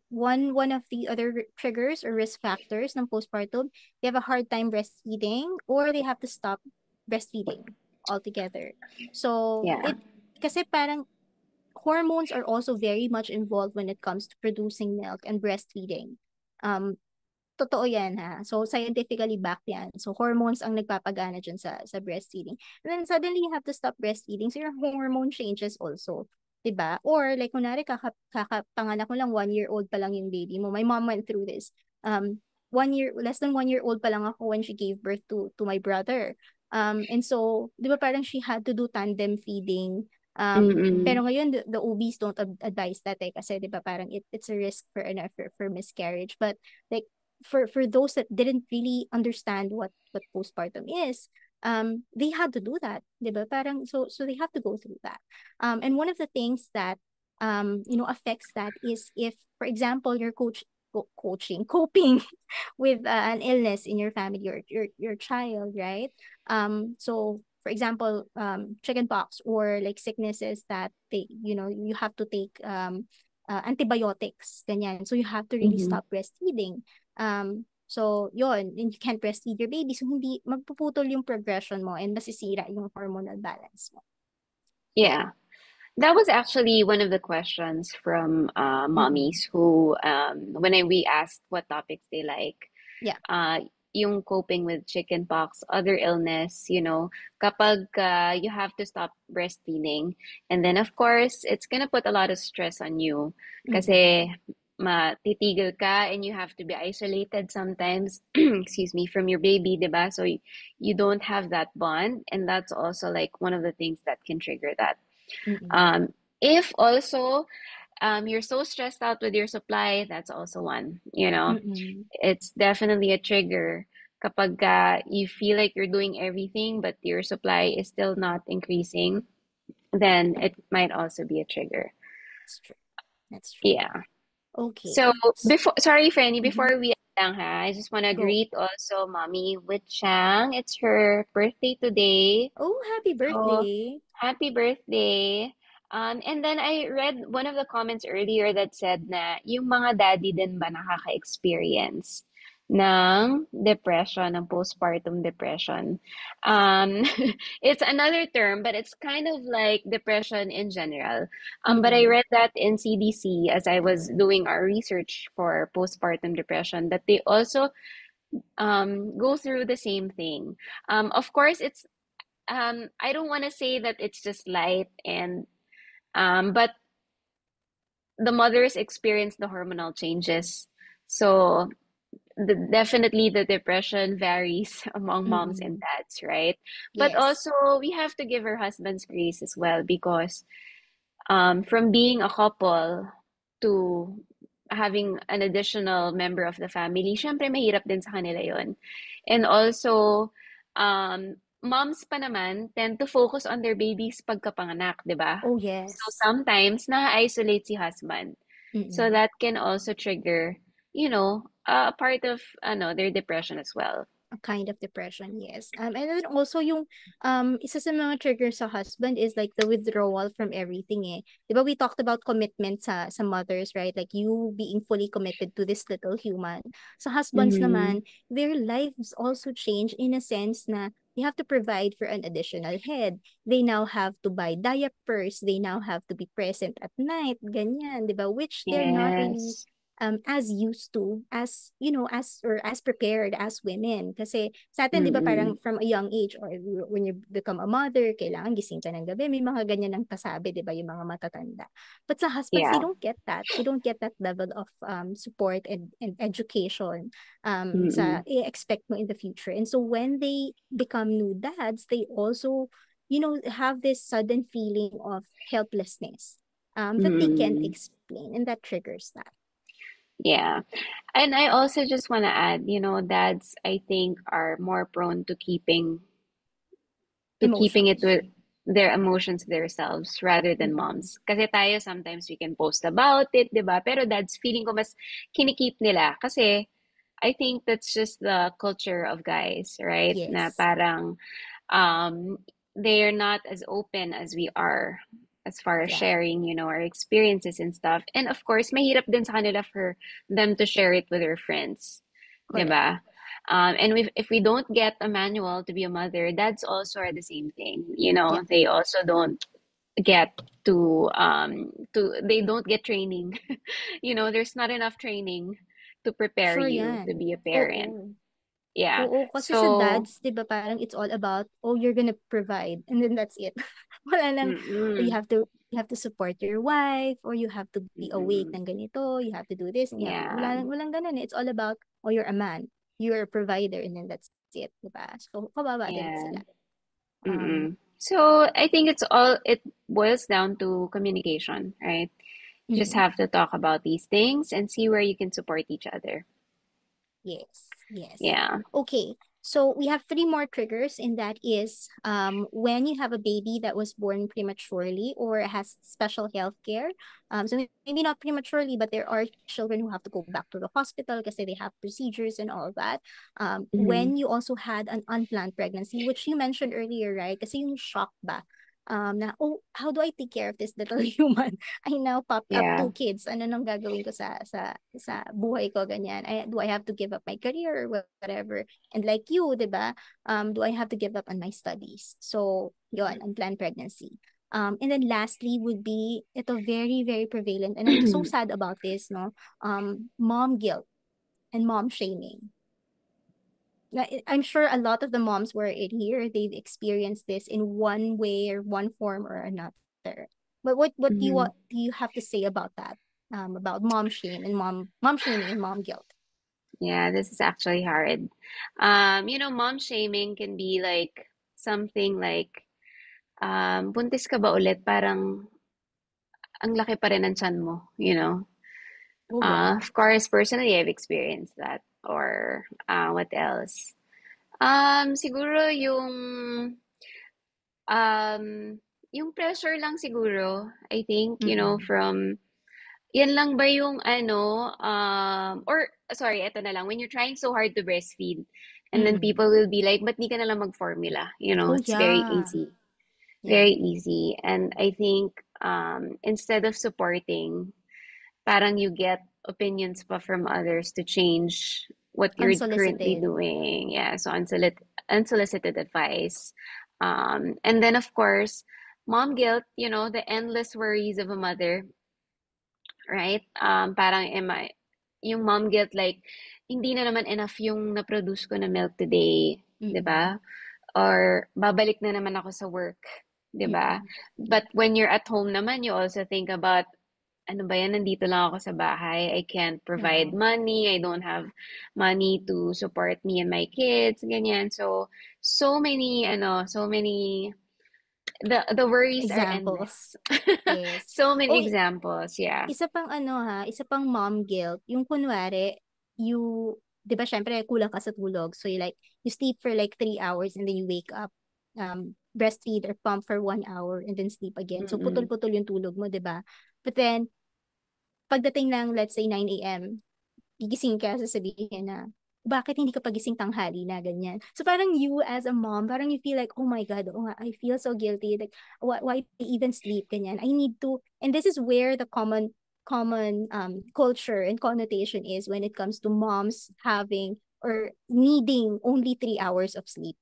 one of the other triggers or risk factors ng postpartum, they have a hard time breastfeeding or they have to stop breastfeeding altogether. So Yeah. kasi parang hormones are also very much involved when it comes to producing milk and breastfeeding. Um, Totoo yan ha. So scientifically backed yan. So hormones ang nagpapagana dyan sa breastfeeding. And then suddenly you have to stop breastfeeding. So your hormone changes also. 'Di ba? Or like kunwari kakapanganak mo lang 1 year old pa lang yung baby mo. My mom went through this. Less than 1 year old pa lang ako when she gave birth to my brother. And so, 'di ba parang she had to do tandem feeding. Mm-mm. Pero ngayon the OBs don't advise that eh kasi 'di ba parang it's a risk for miscarriage. But like for those that didn't really understand what postpartum is, they had to do that, 'di ba? Parang so they have to go through that. And one of the things that affects that is if, for example, you're coaching coping with an illness in your family or your child, right? So for example, chickenpox or like sicknesses that you have to take antibiotics, ganyan. So you have to really Mm-hmm. stop breastfeeding. So yon, and you can't breastfeed your baby, so hindi magpuputol yung progression mo and masisira yung hormonal balance mo. Yeah. That was actually one of the questions from Mm-mm. mommies who, we asked what topics they like, Yeah. uh, yung coping with chickenpox, other illness, kapag you have to stop breastfeeding. And then, of course, it's gonna put a lot of stress on you Mm-mm. kasi matitigil ka and you have to be isolated sometimes, excuse me, from your baby, diba? So you don't have that bond. And that's also like one of the things that can trigger that. Mm-mm. If also you're so stressed out with your supply, that's also one. Mm-mm. It's definitely a trigger kapag you feel like you're doing everything, but your supply is still not increasing, then it might also be a trigger. That's true. That's true. Yeah. So Okay. sorry, Fanny, Mhm. before we end lang ha, I just want to Go. greet also Mommy with Chang. It's her birthday today. Oh, happy So birthday. happy birthday. And then I read one of the comments earlier that said na yung mga daddy din ba nakaka-experience ng depression, ng postpartum depression. Um, it's another term, but it's kind of like depression in general. But I Mm-mm. read that in CDC as I was doing our research for postpartum depression that they also go through the same thing. Of course, I don't want to say that it's just light but the mothers experience the hormonal changes. So definitely the depression varies among moms and Mm-mm. dads, right? But Yes. also we have to give her husbands grace as well because from being a couple to having an additional member of the family, syempre mahirap din sa kanila yon. And also, moms pa naman tend to focus on their babies pagkapanganak, di ba? Oh, So yes. sometimes, na-isolate si husband. So Mm-mm. that can also trigger, a part of their depression as well. A kind of depression, yes. And then also yung isa sa mga triggers sa husband is like the withdrawal from everything eh. 'Di ba we talked about commitment sa mothers, right? Like you being fully committed to this little human. Sa husbands Mm-hmm. naman, their lives also change in a sense na they have to provide for an additional head. They now have to buy diapers. They now have to be present at night. Ganyan, 'di ba? Which they're not really Yes. as used to, as you know, as or as prepared as women. Kasi sa atin, di ba, Mm-mm. parang from a young age or when you become a mother, kailangan gising ka ng gabi, may mga ganyan ng pasabi, di ba, yung mga matatanda. But sa husbands, they Yeah. don't get that. They don't get that level of support and education sa Mm-mm. i-expect mo in the future. And so when they become new dads, they also, you know, have this sudden feeling of helplessness that they can't Mm-mm. explain, and that triggers that. Yeah. And I also just want to add, dads, I think, are more prone to keeping it Emotions. with their emotions themselves rather than Mm-mm. moms. Kasi tayo sometimes we can post about it, 'di ba? Pero dads, feeling ko mas kinikip nila kasi I think that's just the culture of guys, right? Na Yes. parang um they're not as open as we are as far as Yeah. sharing, our experiences and stuff. And of course, mahirap din sa kanila for them to share it with their friends, Correct. 'di ba? And if we don't get a manual to be a mother, dads also are the same thing. Yeah. They also don't get they don't get training. There's not enough training to prepare Sure you to yan. be a parent. Oo. Yeah. Oo, kasi sa So, dads, 'di ba, parang it's all about, oh, you're gonna provide, and then that's it. Wala nang, oh, mm-mm, you have to support your wife, or you have to be awake mm-mm. ng ganito, you have to do this, you have to, Yeah. walang ganun. It's all about, oh, you're a man, you're a provider, and then that's it, 'di ba? So, kababa din Yeah. sila. Um, Mm-mm. So I think it boils down to communication, right? You just mhm. have to talk about these things and see where you can support each other. Yes, yes. Yeah. Okay, so we have three more triggers, and that is when you have a baby that was born prematurely or has special health care. So maybe not prematurely, but there are children who have to go back to the hospital because they have procedures and all that. Mm-hmm. When you also had an unplanned pregnancy, which you mentioned earlier, right? Kasi yung shock ba? Na, oh, how do I take care of this little human? I now popped up Yeah. two kids. Ano nang gagawin ko sa buhay ko, ganyan? Do I have to give up my career or whatever? And like you, 'di ba? Do I have to give up on my studies? So, yon, unplanned pregnancy. And then lastly would be ito very, very prevalent. And I'm so sad about this, no? Mom guilt and mom shaming. I'm sure a lot of the moms were in here, they've experienced this in one way or one form or another. But what Mm-hmm. do you have to say about that? About mom shame and mom shaming and mom guilt. Yeah, this is actually hard. Mom shaming can be like something like, buntis ka ba ulit? Parang ang laki pa rin ng tiyan mo. Oh yeah. Of course, personally, I've experienced that. Or, what else? Siguro um, yung pressure lang siguro, I think, Mm-mm. yan lang ba yung or, sorry, eto na lang, when you're trying so hard to breastfeed, and then Mm-mm. people will be like, ba't di ka na lang mag-formula? Oh It's very yeah. easy. Yeah. Very easy. And I think, instead of supporting, parang you get opinions pa from others to change what you're currently Unsolicited. doing. Yeah, so unsolicited advice. And then of course, mom guilt, the endless worries of a mother, right? Parang yung mom guilt like, hindi na naman enough yung na-produce ko na milk today, 'di Mm-mm. ba? Or babalik na naman ako sa work, 'di ba? Mm-mm. But when you're at home naman, you also think about, ano ba yan, nandito lang ako sa bahay. I can't provide Oo. money. I don't have money to support me and my kids, ganyan. So many, the worries are Examples. endless. Yes. So many Oh, examples, yeah. isa pang mom guilt, yung kunwari, you, di ba, syempre, kulang ka sa tulog. So you sleep for like 3 hours and then you wake up, breastfeed or pump for 1 hour and then sleep again. So Mm-mm. putol-putol yung tulog mo, di ba? But then, pagdating ng, let's say, 9 a.m., gigising ka, sasabihin na, bakit hindi ka pagising tanghali na, ganyan. So parang you as a mom, parang you feel like, oh my God, oh, I feel so guilty. Like, why do I even sleep, ganyan? I need to, and this is where the common culture and connotation is when it comes to moms having or needing only 3 hours of sleep.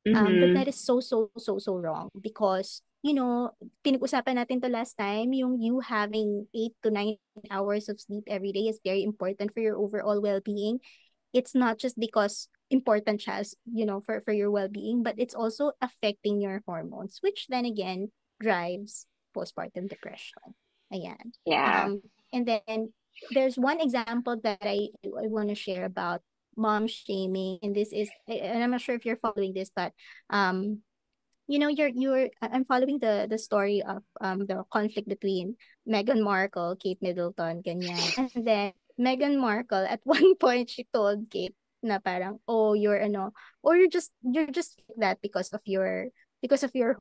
But Mm-hmm. that is so, so, so, so wrong because, pinag-usapan natin to last time, yung you having 8 to 9 hours of sleep every day is very important for your overall well-being. It's not just because important siya, for your well-being, but it's also affecting your hormones, which then again drives postpartum depression. Ayan. Yeah. And then there's one example that I want to share about mom shaming, and this is, and I'm not sure if you're following this, but um I'm following the story of the conflict between Meghan Markle, Kate Middleton, ganyan. And then Meghan Markle at one point she told Kate na parang, oh, you're or you're just like that because of your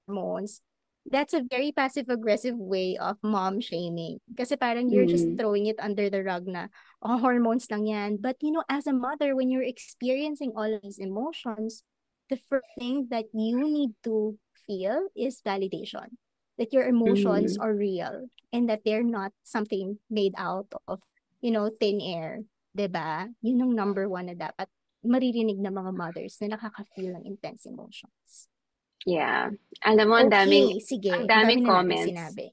hormones. That's a very passive aggressive way of mom shaming. Kasi parang you're just Mm-hmm. throwing it under the rug na, oh, hormones lang yan. But as a mother, when you're experiencing all of these emotions, the first thing that you need to feel is validation, that your emotions Mm-hmm. are real and that they're not something made out of, thin air. 'Di ba? Yun ang number one na dapat maririnig ng mga mothers na nakaka-feel ng intense emotions. Yeah. Alam mo, Okay, ang sige. Ang dami daming na natin comments. sinabi.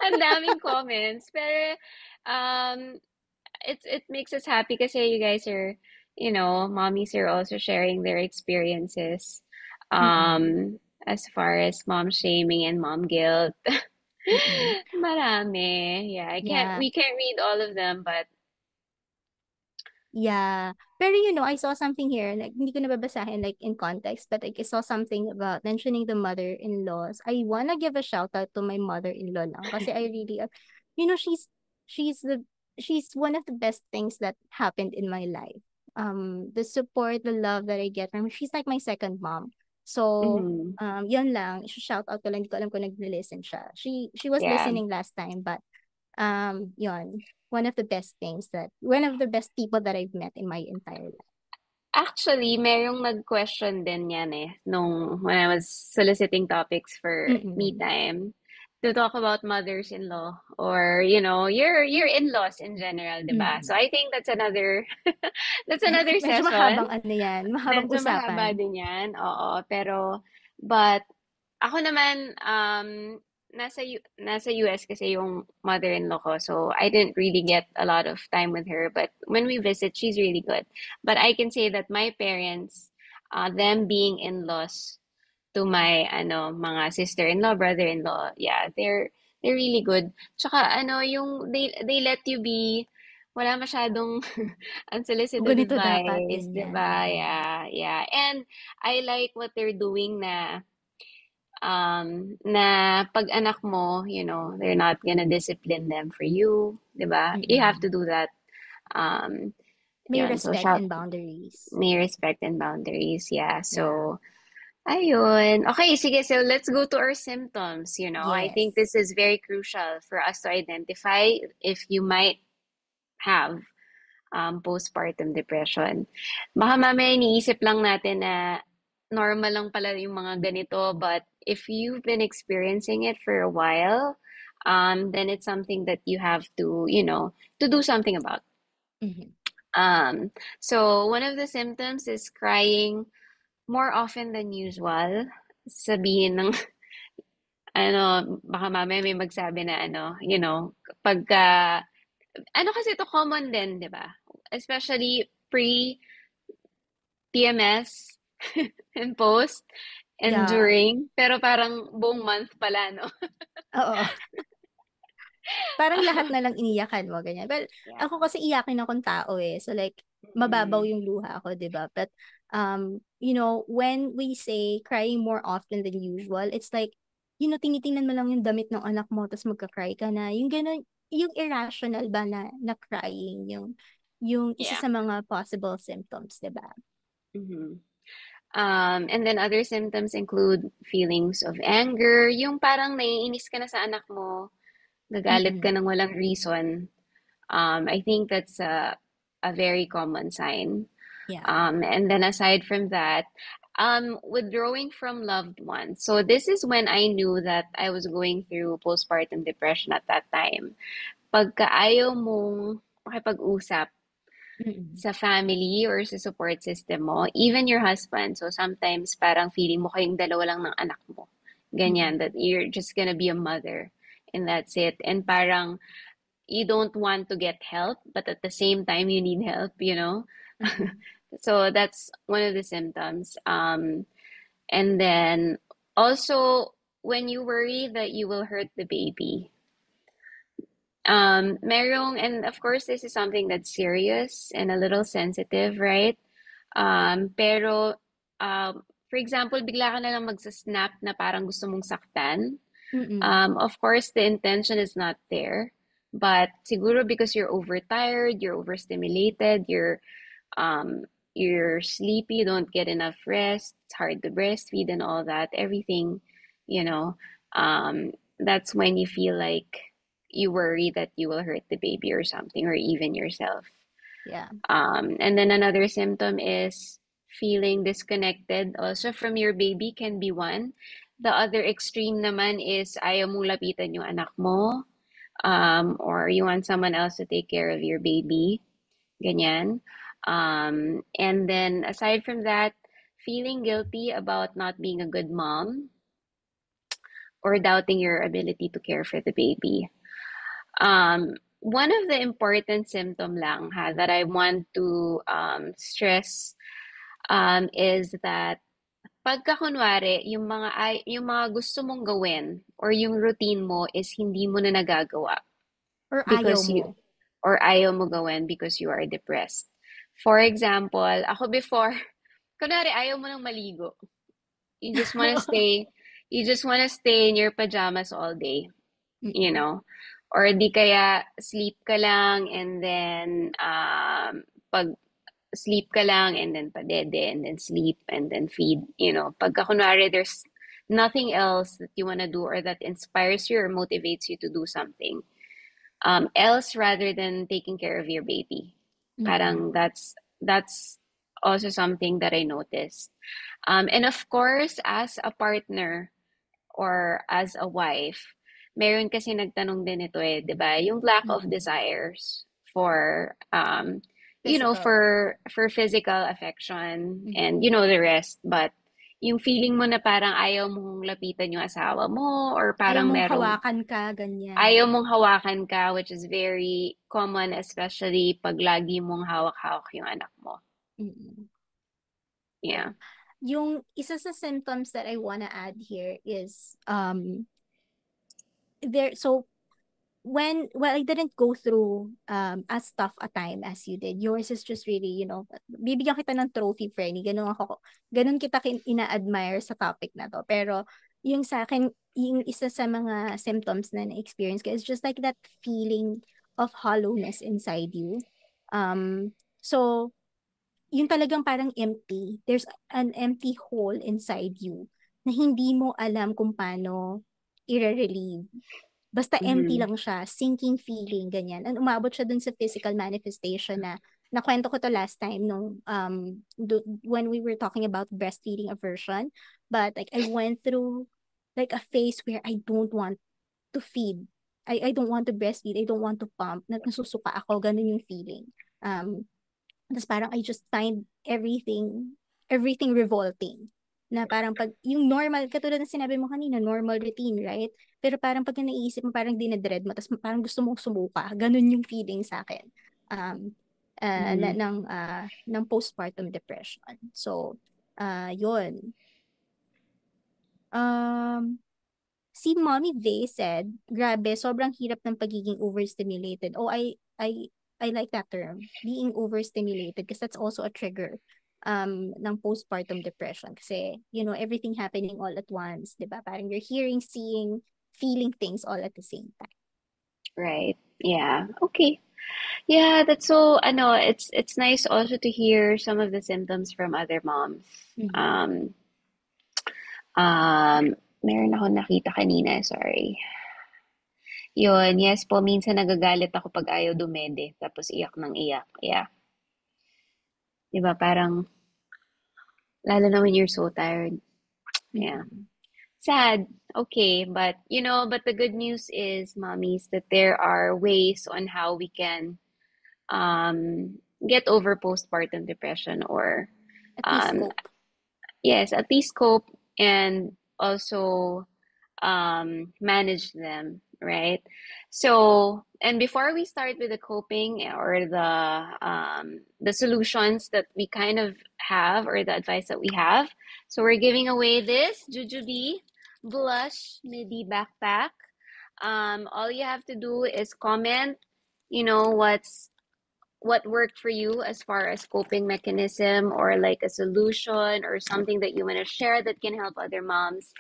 Ang daming comments. Pero, it makes us happy kasi you guys are, mommies are also sharing their experiences, Mm-mm. as far as mom shaming and mom guilt. Mm-mm. Marami. Yeah, Yeah. we can't read all of them, but Yeah. Pero I saw something here, like, hindi ko nababasahin like in context, but like I saw something about mentioning the mother-in-laws. I wanna give a shout out to my mother-in-law lang kasi I really, you know, she's she's the she's one of the best things that happened in my life. The support, the love that I get from her, she's like my second mom. So, mhm, yun lang, shout out ko lang, hindi ko alam kung nag-listen siya. She was yeah. listening last time, but yon, one of the best people that I've met in my entire life. Actually, merong nag-question din yan eh, when I was soliciting topics for me Mm-mm. time to talk about mothers-in-law or, your in-laws in general, 'di ba? So Mm. I think that's another that's another Medyo session. mahabang ano yan, mahabang Medyo mahaba usapan. din 'yan, oo. But ako naman, nasa US kasi yung mother-in-law ko, so I didn't really get a lot of time with her. But when we visit, she's really good. But I can say that my parents, them being in-laws to my mga sister-in-law, brother-in-law, yeah, they're really good. Tsaka yung they let you be, wala masyadong unsolicited Ganito dapat, advice, 'di ganyan. ba? Oo. Yeah, yeah. And I like what they're doing na pag anak mo, they're not gonna discipline them for you, 'di ba? You have Mm-mm. to do that. Um, May yun. So respect shout, and boundaries. may respect and boundaries. Yeah. Yeah. So, ayun. Okay, sige. So let's go to our symptoms. I think Yes. this is very crucial for us to identify if you might have postpartum depression. Baka mamaya iniisip lang natin na normal lang pala yung mga ganito, but if you've been experiencing it for a while, then it's something that you have to, to do something about. Mm-hmm. Um, so one of the symptoms is crying more often than usual. Sabihin ng, ano, baka mamaya may magsabi na pagka, kasi ito common din, di ba? Especially PMS and post and Yeah. during, pero parang buong month pala, no? Oo. Parang lahat na lang iniyakan mo, ganyan. Well, Yeah. ako kasi iyakin akong tao eh. So like, mababaw Mm. yung luha ko, di ba? But, when we say crying more often than usual, it's like, tinitingnan mo lang yung damit ng anak mo, tapos magka-cry ka na. Yung gano'n, yung irrational ba na crying, yung isa Yeah. sa mga possible symptoms, di ba? Mhm. And then other symptoms include feelings of anger, yung parang naiinis ka na sa anak mo, nagalit ka Mm-mm. ng walang reason. I think that's a very common sign. Yeah. And then aside from that, withdrawing from loved ones. So this is when I knew that I was going through postpartum depression at that time. Pagka ayaw mong makipag-usap, Mm-mm. sa family or sa support system mo, even your husband. So sometimes parang feeling mo kayong dalawa lang ng anak mo. Ganyan, Mm-mm. that you're just gonna be a mother and that's it. And parang you don't want to get help, but at the same time you need help, you know? Mm-mm. So that's one of the symptoms. And then also when you worry that you will hurt the baby, merong, and of course, this is something that's serious and a little sensitive, right? Pero, for example, bigla ka na lang magsasnap na parang gusto mong saktan. Mm-mm. Of course, the intention is not there. But siguro because you're overtired, you're overstimulated, you're sleepy, you don't get enough rest, it's hard to breastfeed and all that, everything, you know, that's when you feel like you worry that you will hurt the baby or something, or even yourself. Yeah. And then another symptom is feeling disconnected also from your baby can be one. The other extreme naman is ayaw mong lapitan yung anak mo, or you want someone else to take care of your baby. Ganyan. And then aside from that, feeling guilty about not being a good mom or doubting your ability to care for the baby. One of the important symptom lang ha, that I want to stress is that pagka kunwari, yung mga gusto mong gawin or yung routine mo is hindi mo na nagagawa Or ayaw because you mo. or ayaw mo gawin because you are depressed. For example, ako before, kunwari ayaw mo nang maligo. You just wanna stay, you just wanna stay in your pajamas all day, you Mm-mm. know? Or di kaya sleep ka lang and then pag sleep ka lang and then padede and then sleep and then feed, you know. Pagka kunwari there's nothing else that you wanna do or that inspires you or motivates you to do something else rather than taking care of your baby. Mm-mm. Parang that's also something that I noticed. And of course, as a partner or as a wife, meron kasi nagtanong din ito eh, 'di ba? Yung lack of Mm-mm. desires for Physical. for physical affection and Mm-mm. the rest, but yung feeling mo na parang ayaw mong lapitan yung asawa mo or Ayaw parang mong merong hawakan ka, ganyan. ayaw mong hawakan ka, which is very common, especially pag lagi mong hawak-hawak yung anak mo. Mm-mm. Yeah. Yeah. Yung isa sa symptoms that I wanna add here is there so when well I didn't go through as tough a time as you did. Yours is just really, bibigyan kita ng trophy, Fernie. Ganun kita ina-admire sa topic na to. Pero yung sa akin, yung isa sa mga symptoms na na-experience ko is just like that feeling of hollowness inside you. So yun talagang parang empty. There's an empty hole inside you na hindi mo alam kung paano i-relieve. Basta empty Mm-hmm. lang siya, sinking feeling, ganyan. And umabot siya dun sa physical manifestation na nakwento ko to last time nung when we were talking about breastfeeding aversion. But like I went through like a phase where I don't want to feed. I don't want to breastfeed. I don't want to pump. Nasusuka ako. Ganun yung feeling. Tapos parang I just find everything revolting. Na parang pag, yung normal, katulad ng sinabi mo kanina, normal routine, right? Pero parang pag naiisip mo, parang dinadread mo, tapos parang gusto mong sumuka. Ganun yung feeling sa akin. Um, Mm-hmm. ng postpartum depression. So, yun. Um, si Mommy Vay said, grabe, sobrang hirap ng pagiging overstimulated. Oh, I like that term, being overstimulated, because that's also a trigger ng postpartum depression. Kasi, everything happening all at once, di ba? Parang you're hearing, seeing, feeling things all at the same time. Right. Yeah. Okay. Yeah, that's so it's nice also to hear some of the symptoms from other moms. Mhm. Um um Meron ako nakita kanina, sorry. Yun, yes po, minsan nagagalit ako pag ayaw dumede, tapos iyak ng iyak. Yeah. 'Di ba parang lalo na when you're so tired. Yeah. Mhm. Sad. Okay, but but the good news is, mommies, that there are ways on how we can get over postpartum depression, or At least um, cope. yes, at least cope, and also manage them, right? So, and before we start with the coping or the solutions that we kind of have, or the advice that we have, so we're giving away this Jujubee Blush Midi Backpack. All you have to do is comment, what worked for you as far as coping mechanism, or like a solution or something that you want to share that can help other moms.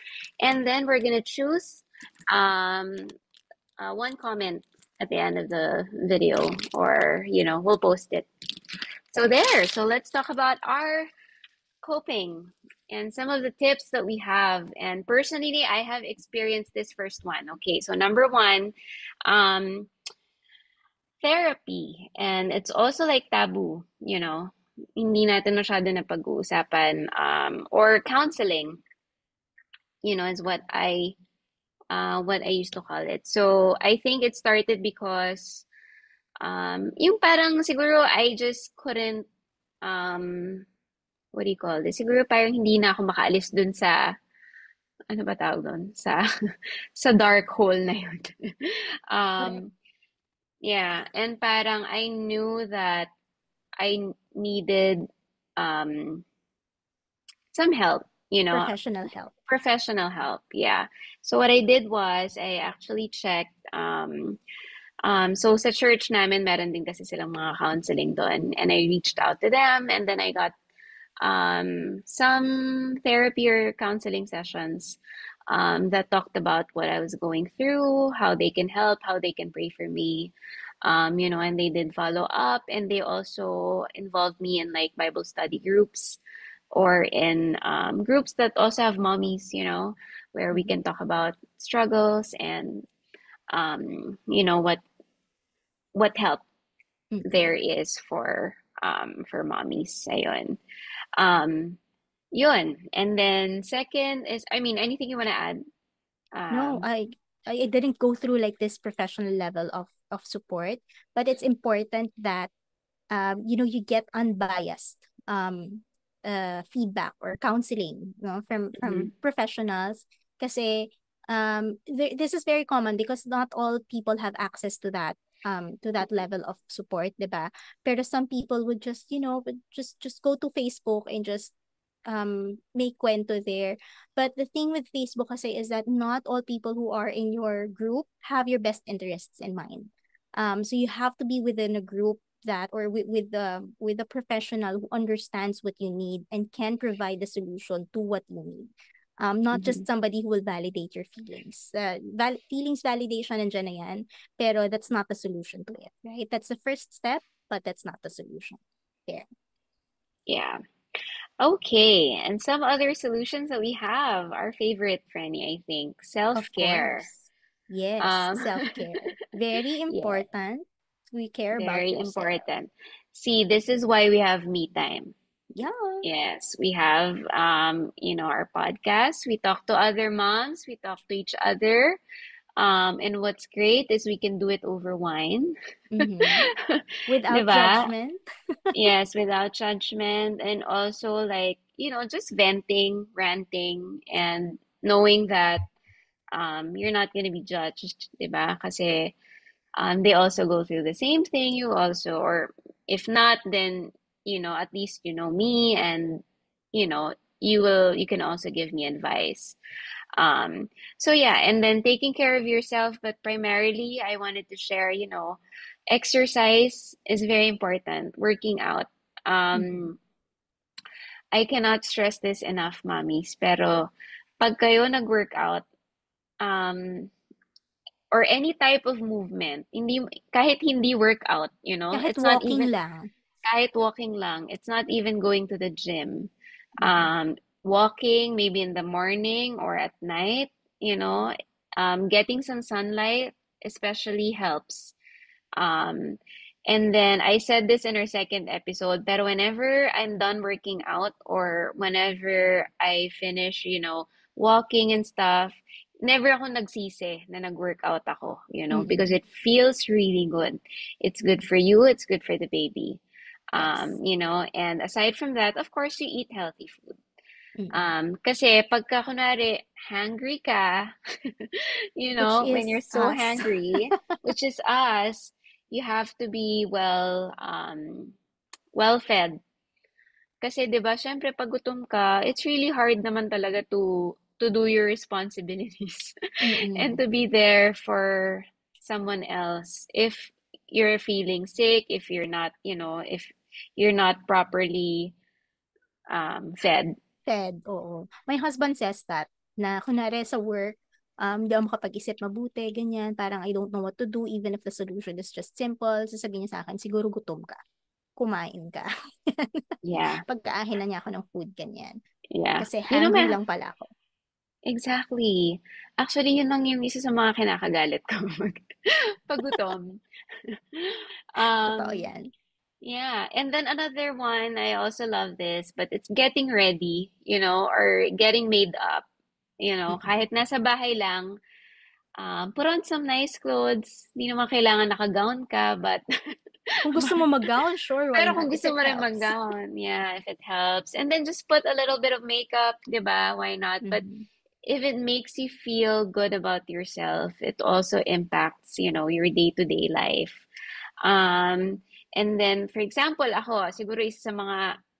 And then we're going to choose um, one comment at the end of the video, or, we'll post it. So there. So let's talk about our coping and some of the tips that we have. And personally, I have experienced this first one. Okay. So number one, um, therapy. And it's also like taboo, hindi natin masyado na pag-uusapan, or counseling, is what I used to call it. So I think it started because yung parang siguro I just couldn't, what do you call this? Siguro parang hindi na ako makaalis dun sa, ano ba tawag dun? Sa sa dark hole na yun. Correct. um yeah, and parang I knew that I needed um, some help, Professional help. professional help. Yeah. So what I did was I actually checked. So sa church namin, meron din kasi silang mga counseling doon. And I reached out to them, and then I got some therapy or counseling sessions that talked about what I was going through, how they can help, how they can pray for me. And they did follow up, and they also involved me in like Bible study groups, or in groups that also have mommies, where we Mhm. can talk about struggles, and what help Mhm. there is for mommies. Ayun. Um, Yun. And then second is, I mean, anything you want to add? No, Um, I didn't go through like this professional level of support, but it's important that you get unbiased feedback or counseling, from mhm, professionals. Kasi this is very common because not all people have access to that level of support, 'di ba? Pero some people would just, would just go to Facebook and just make kwento there. But the thing with Facebook kasi is that not all people who are in your group have your best interests in mind. So you have to be within a group that, or with a professional who understands what you need and can provide the solution to what you need. Not just mhm. somebody who will validate your feelings. Feelings validation and na yan, pero that's not the solution to it, right? That's the first step, but that's not the solution. There. Yeah. Okay. And some other solutions that we have, our favorite, Franny, I think, Of self-care. course. Yes, Um, self-care. Very yeah, important. We care about very yourself. important. See, this is why we have me time. Yeah. Yes, we have our podcast. We talk to other moms, we talk to each other. And what's great is we can do it over wine. Mm-hmm. Without 'Di ba? judgment. Yes, without judgment, and also like, just venting, ranting, and knowing that you're not going to be judged, 'di ba? Kasi they also go through the same thing you also, or if not, then at least you know me, and you can also give me advice. So yeah, and then taking care of yourself, but primarily I wanted to share, exercise is very important, working out. Mm-hmm. um I cannot stress this enough, mommies, pero pag kayo nag-workout, um or any type of movement, hindi, kahit hindi workout, Kahit it's not walking even, lang. kahit walking lang, it's not even going to the gym. Mm-hmm. Walking maybe in the morning or at night, you know, getting some sunlight especially helps. Um, and then I said this in our second episode, but whenever I'm done working out, or whenever I finish, walking and stuff, never ako nagsisi na nag-workout ako, because Mm-mm. it feels really good. It's good for you, it's good for the baby. Yes. And aside from that, of course, you eat healthy food. Mm-mm. Kasi pagka kunwari hungry ka, Which when you're is so us. hungry, which is us, you have to be well fed. Kasi 'di ba, syempre pag gutom ka, it's really hard naman talaga to do your responsibilities and Mm-mm. to be there for someone else if you're feeling sick, if you're not properly fed. Fed, oo. My husband says that, na kunwari sa work, di ako makapag-isip mabuti, ganyan, parang I don't know what to do, even if the solution is just simple, sasabihin niya sa akin, siguro gutom ka, kumain ka. Yeah. Pagkaahin na niya ako ng food, ganyan. Yeah. Kasi hungry lang pala ako. Exactly. Actually, yun lang yung isa sa mga kinakagalit ko pag gutom. Totoo Um, yan. yeah. And then another one, I also love this, but it's getting ready, or getting made up. Mm-mm. Kahit nasa bahay lang, put on some nice clothes. Hindi naman kailangan naka-gown ka, but, Kung gusto but mo mag-gown, sure, why pero kung not? If gusto it mo rin helps. mag-gown, yeah, if it helps. And then just put a little bit of makeup, 'di ba? Why not? But Mm-hmm. if it makes you feel good about yourself, it also impacts, your day-to-day life. Um, and then, for example, ako, siguro isa sa mga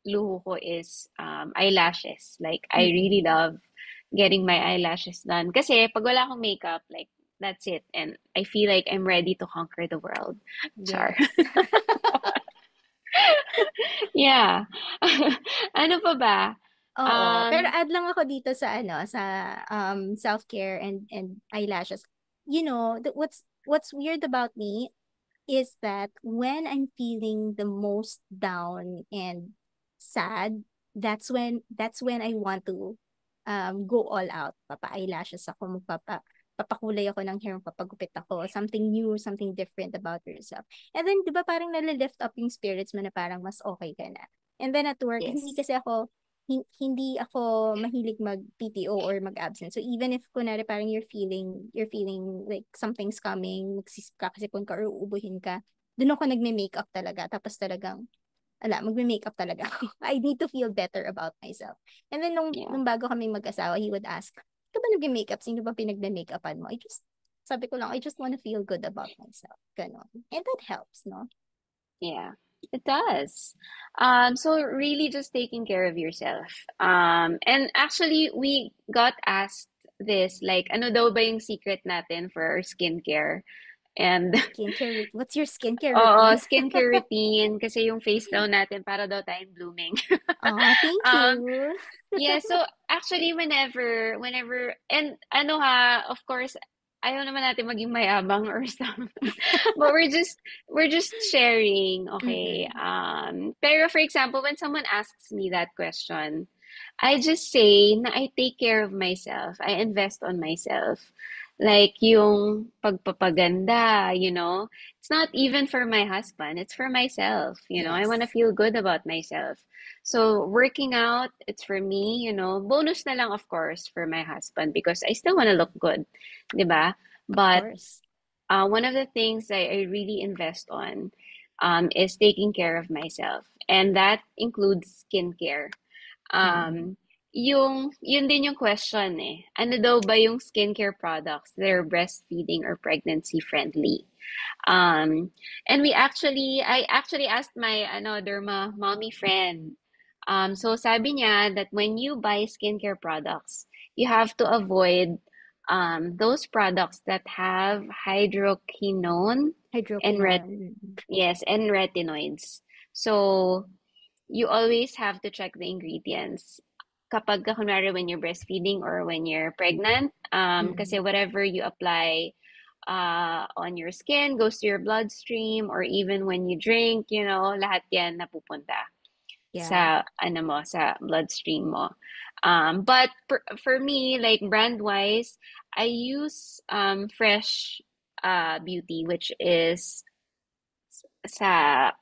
luho ko is eyelashes. Like, I really Mm-mm. love getting my eyelashes done. Kasi pag wala akong makeup, like, that's it. And I feel like I'm ready to conquer the world. Char. Yes. Yeah. Ano pa ba? Oo. Pero Um, add lang ako dito sa sa self-care and eyelashes. You know, what's weird about me is that when I'm feeling the most down and sad, that's when I want to go all out. Papa-eyelashes ako, papakulay ako ng hair, papagupit ako, something new, something different about yourself. And then, di ba parang nalilift up yung spirits mo na parang mas okay ka na. And then at work, hindi yes. kasi ako, hindi ako mahilig mag-PTO or mag-absent. So even if kunwari parang you're feeling like something's coming, kakasipon ka or uubuhin ka, doon ako nagme-makeup talaga. Tapos talagang, magme-makeup talaga ako. I need to feel better about myself. And then Yeah. nung bago kami mag-asawa, he would ask, ka ba nagme-makeup? Sino ba pinagme-makeupan mo? Sabi ko lang, I just want to feel good about myself. Ganon. And that helps, no? Yeah, it does. So really just taking care of yourself. And actually, we got asked this, like, ano daw ba yung secret natin for our skincare? And, What's your skincare oo, routine? skincare routine, kasi yung face daw natin para daw tayong blooming. Oh, thank Um, you. Yeah, so actually whenever and ano ha, of course, ayaw naman natin maging mayabang or something. But we're just sharing, okay? Mm-mm. Pero for example, when someone asks me that question, I just say na I take care of myself. I invest on myself. Like yung pagpapaganda, it's not even for my husband, it's for myself, I want to Yes, feel good about myself. So working out, it's for me, bonus na lang of course for my husband because I still want to look good, 'di ba? of But course. one of the things I really invest on is taking care of myself, and that includes skincare. Mm-mm. Yun din yung question eh. Ano daw ba yung skincare products that are breastfeeding or pregnancy friendly? Um, and I actually asked my derma mommy friend. So sabi niya that when you buy skincare products, you have to avoid those products that have hydroquinone and Hydroquinone. yes, and retinoids. So you always have to check the ingredients. Kapag kunwari when you're breastfeeding or when you're pregnant, kasi Mm-mm. whatever you apply on your skin goes to your bloodstream, or even when you drink, lahat yan napupunta Yeah. sa sa bloodstream mo. But for me, like brand wise, I use Fresh Beauty, which is sa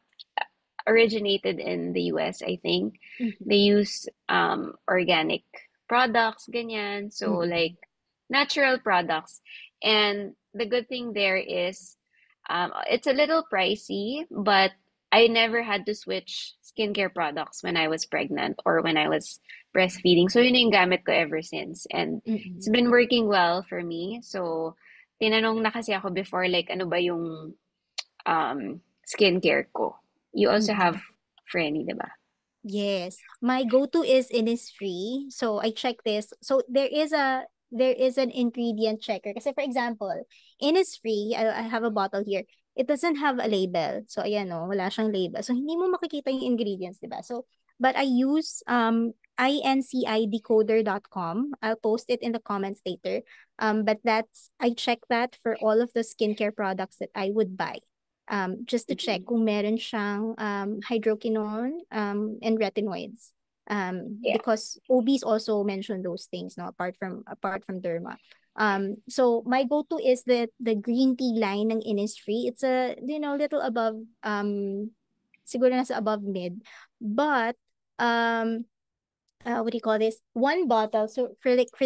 originated in the US, I think. Mm-hmm. They use organic products, ganyan. So like Mm-mm. natural products. And the good thing there is it's a little pricey, but I never had to switch skincare products when I was pregnant or when I was breastfeeding. So yun yung gamit ko ever since. And it's Mm-mm. been working well for me. So tinanong na kasi ako before like ano ba yung skincare ko. You also have Mm-mm. Frenny, di ba? Yes. My go-to is Innisfree. So I check this. So there is an ingredient checker. Kasi for example, Innisfree, I have a bottle here. It doesn't have a label. So ayan oh, wala siyang label. So hindi mo makikita yung ingredients, 'di ba? So but I use inciddecoder.com. I'll post it in the comments later. But that's I check that for all of the skincare products that I would buy. Just to check Mhm. kung meron siyang hydroquinone and retinoids. Yeah. Because OBs also mention those things, no, apart from derma. So my go-to is the green tea line ng Innisfree. It's a little above siguro nasa above mid, but um what do you call this? One bottle. So for this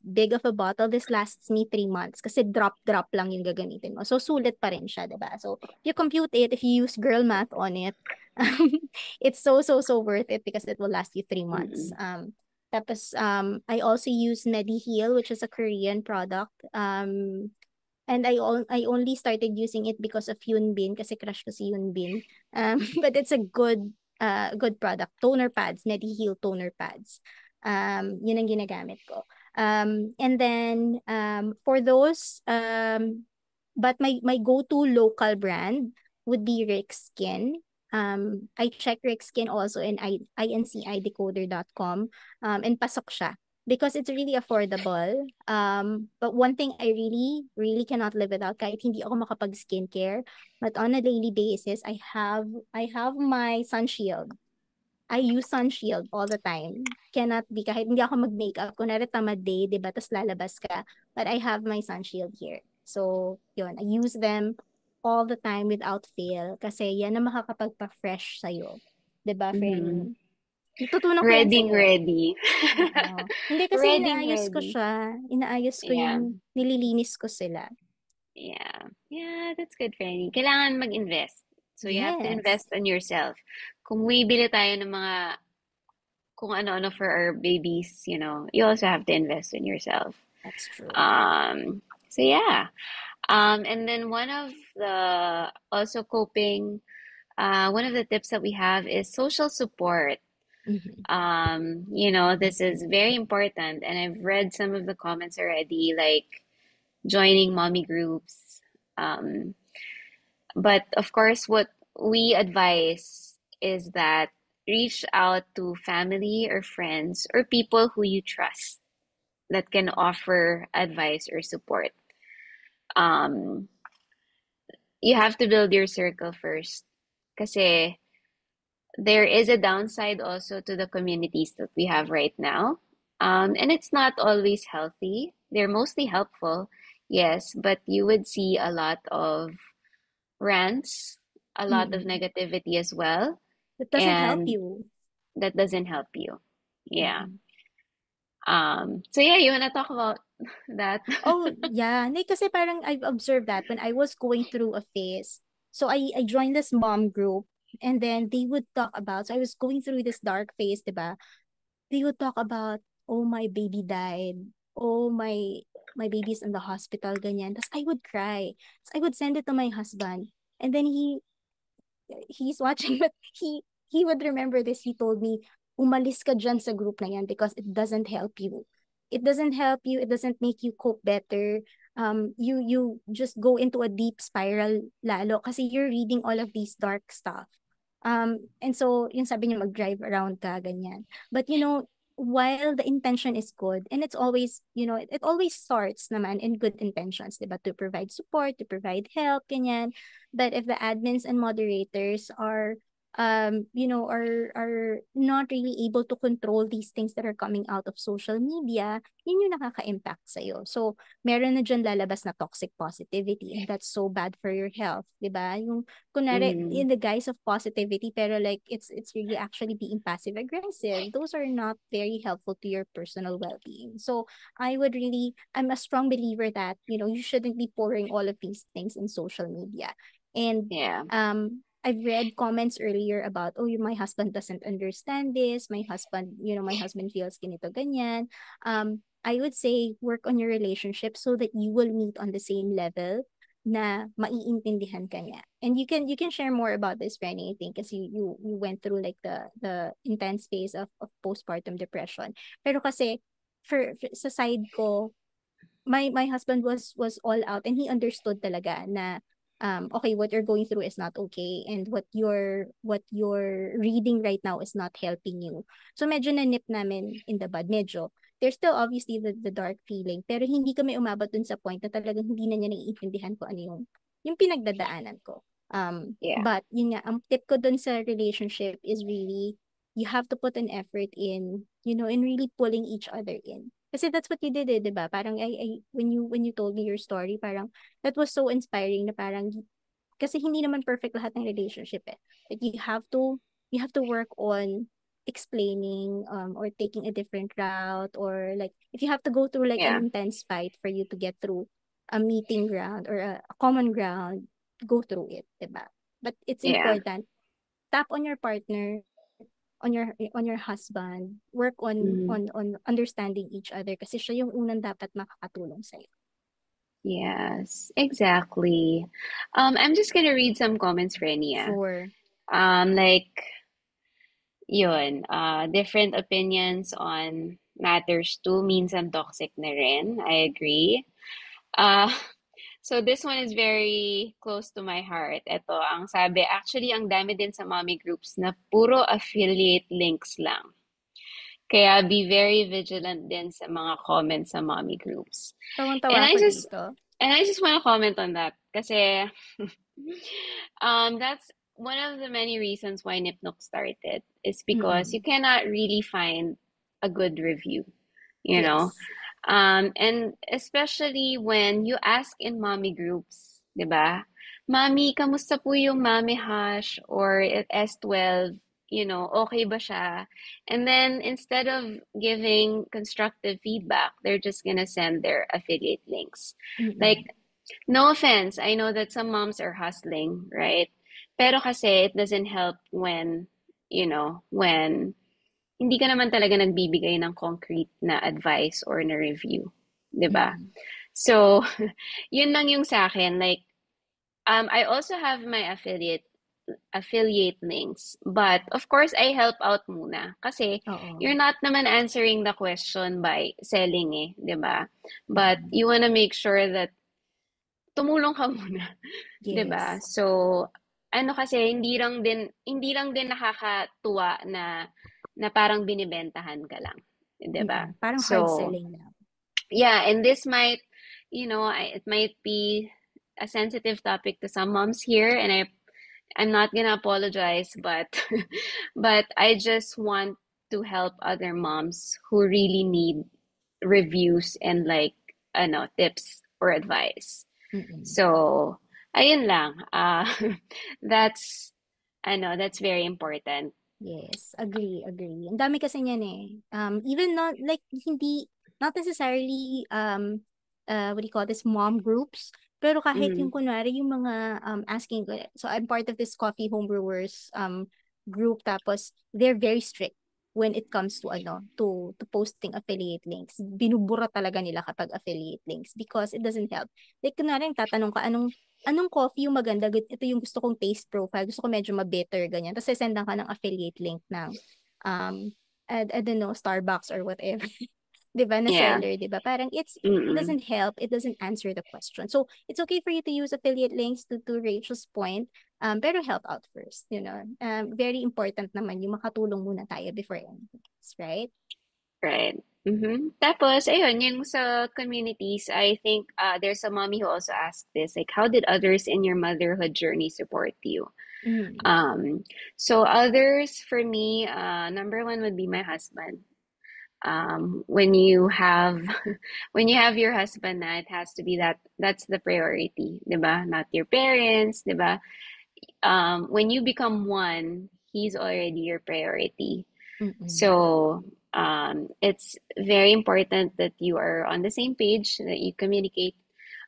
big of a bottle, this lasts me 3 months. Kasi drop lang yung gagamitin mo. So sulit pa rin siya, diba? So if you compute it, if you use girl math on it, it's so worth it because it will last you 3 months. Mm-mm. Tapos I also use MediHeal, which is a Korean product. And I only started using it because of Yunbin kasi crush ko si Yunbin. But it's a good product. Toner pads, MediHeal toner pads. Yun ang ginagamit ko. And then for those but my go-to local brand would be Rick Skin. I check Rick Skin also in inciddecoder.com and pasok siya because it's really affordable. But one thing I really cannot live without kahit hindi ako makapag-skincare, but on a daily basis, I have my sunshield. I use sunshield all the time. Cannot be kahit hindi ako mag-makeup. Kunwari tamad day, di ba? Tapos lalabas ka. But I have my sunshield here. So, yun. I use them all the time without fail. Kasi yan ang makakapagpa-fresh sa'yo. Di ba, Mhm. Frenny? Natutunan ko yan Ready, sa'yo. ready. Oo. Hindi kasi Ready, inaayos ko ready. siya. Inaayos ko Yeah. yung nililinis ko sila. Yeah. Yeah, that's good, Fanny. Kailangan mag-invest. So you have to Yes. invest on yourself. Kung bibili tayo ng mga kung ano-ano for our babies, you also have to invest in yourself. That's true. Um, so yeah. And then one of the also coping, one of the tips that we have is social support. Mm-hmm. This is very important, and I've read some of the comments already, like joining mommy groups. Um, but of course, what we advise is that reach out to family or friends or people who you trust that can offer advice or support. Um, you have to build your circle first. Kasi there is a downside also to the communities that we have right now. And it's not always healthy. They're mostly helpful, yes, but you would see a lot of rants, a lot of Mm-mm. negativity as well, It doesn't help and you. that doesn't help you. Yeah. Mm-mm. So yeah, you wanna talk about that? Oh, yeah. Hindi, kasi parang I've observed that when I was going through a phase. So I joined this mom group and then they would talk about, so I was going through this dark phase, diba? They would talk about, oh, my baby died. Oh, my baby's in the hospital, ganyan. Tapos I would cry. Tapos I would send it to my husband. And then he's watching, but he would remember this. He told me, umalis ka dyan sa group na yan because it doesn't help you. It doesn't help you. It doesn't make you cope better. You just go into a deep spiral lalo kasi you're reading all of these dark stuff. And so, yung sabi niya, mag-drive around ka, ganyan. But, while the intention is good, and it's always, it always starts naman in good intentions, diba? To provide support, to provide help, ganyan. But if the admins and moderators are not really able to control these things that are coming out of social media, yun yung nakaka-impact sa'yo. So, meron na dyan lalabas na toxic positivity, and that's so bad for your health, diba? Yung kunwari Mm, in the guise of positivity pero like it's really actually being passive aggressive, those are not very helpful to your personal well-being. So I'm a strong believer that you shouldn't be pouring all of these things in social media. And yeah. I've read comments earlier about, oh, my husband doesn't understand this. My husband feels ganito, ganyan. I would say work on your relationship so that you will meet on the same level na maiintindihan ka niya. And you can share more about this, Rennie, I think, because you went through like the intense phase of postpartum depression. Pero kasi sa side ko, my husband was all out and he understood talaga na okay, what you're going through is not okay, and what you're reading right now is not helping you. So medyo nanip namin in the bud. Medyo there's still obviously the dark feeling, pero hindi kami umabot dun sa point na talagang hindi na niya naiintindihan ko ano yung pinagdadaanan ko. Yeah. But yun nga, ang tip ko dun sa relationship is really you have to put an effort in really pulling each other in. Kasi that's what you did, 'di ba? Parang when you told me your story, parang that was so inspiring na parang kasi hindi naman perfect lahat ng relationship eh. Like you have to work on explaining or taking a different route, or like if you have to go through like an Yeah. intense fight for you to get through a meeting ground or a common ground, go through it, 'di ba? But it's Yeah. important, tap on your partner, on your husband, work on Mhm. on on understanding each other kasi siya yung unang dapat makakatulong sa'yo. Yes, exactly. I'm just gonna read some comments, Renia. Sure. Like, different opinions on matters too, minsan toxic na rin. I agree. Uh, so this one is very close to my heart. Ito, ang sabi, actually, ang dami din sa mommy groups na puro affiliate links lang. Kaya be very vigilant din sa mga comments sa mommy groups. And Tawang-tawa I ako just dito. and I just want to comment on that kasi that's one of the many reasons why Nipnok started is because you Mm-mm. cannot really find a good review, you know. Yes. And especially when you ask in mommy groups, 'di ba? Mami, kamusta po yung mommy hash or S12? Okay ba siya? And then instead of giving constructive feedback, they're just gonna send their affiliate links. Mm-mm. Like, no offense, I know that some moms are hustling, right? Pero kasi it doesn't help when hindi ka naman talaga nagbibigay ng concrete na advice or na review, 'di ba? Mm-mm. So, yun lang yung sa akin. Like, I also have my affiliate links. But of course, I help out muna kasi Oo. you're not naman answering the question by selling 'di ba? But Mm-mm. you wanna make sure that tumulong ka muna, 'di ba? Yes. So, ano kasi hindi lang din nakakatuwa na parang binibentahan ka lang, 'di ba? Mm-mm. Parang hard So, selling lang. yeah, and this it might be a sensitive topic to some moms here, and I'm not gonna apologize, but but I just want to help other moms who really need reviews and like tips or advice. Mm-mm. So, ayun lang. That's that's very important. Yes, agree, agree. Ang dami kasi niyan eh. Even not like hindi not necessarily what do you call this, mom groups, pero kahit Mm, yung kunwari yung mga asking ko. So I'm part of this coffee homebrewers group, tapos they're very strict when it comes to to posting affiliate links. Binubura talaga nila kapag affiliate links because it doesn't help. Like kunwari tatanong ka anong coffee yung maganda? Ito yung gusto kong taste profile. Gusto ko medyo ma-bitter, ganyan. Tapos sesendan ka ng affiliate link ng, I don't know, Starbucks or whatever. 'Di ba? Na yeah. seller, 'di ba? Parang it Mm-mm. doesn't help. It doesn't answer the question. So, it's okay for you to use affiliate links to Rachel's point. Pero help out first, you know. Very important naman yung makatulong muna tayo before anything else, right? Right. Tapos, ayun, yung sa communities, I think there's a mommy who also asked this, like, how did others in your motherhood journey support you? Mm. Um, so others for me, number one would be my husband. When you have when you have your husband na, it has to be that's the priority, 'di ba? Not your parents, 'di ba? When you become one, he's already your priority. Mm-mm. So it's very important that you are on the same page, that you communicate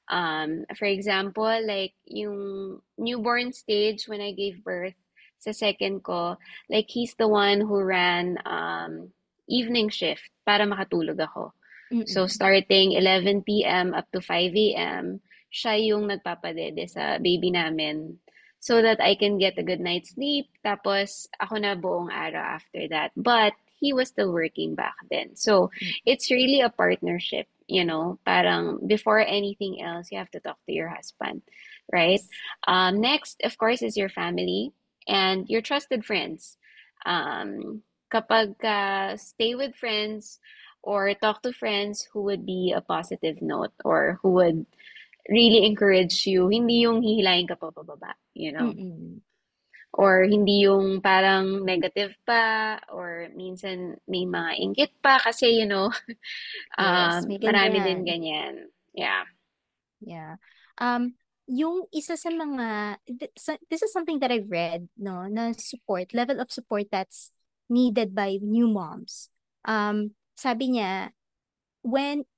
For example, like yung newborn stage when I gave birth sa second ko, like he's the one who ran evening shift para makatulog ako. So Mm-mm. starting 11 p.m. up to 5 a.m., siya yung nagpapadede sa baby namin so that I can get a good night's sleep. Tapos ako na buong araw after that. But he was still working back then. So Mm. it's really a partnership, you know, parang before anything else, you have to talk to your husband, right? Yes. Next, of course, is your family and your trusted friends. Kapag stay with friends or talk to friends who would be a positive note or who would really encourage you, hindi yung hihilahin ka pa pababa, you know? Mm-mm. Or hindi yung parang negative pa or minsan may mga inggit pa kasi, you know, Yes, may marami din ganyan. ganyan. Yeah. Yeah. Yung isa sa mga, this is something that I've read, no, na support, level of support that's needed by new moms. Sabi niya,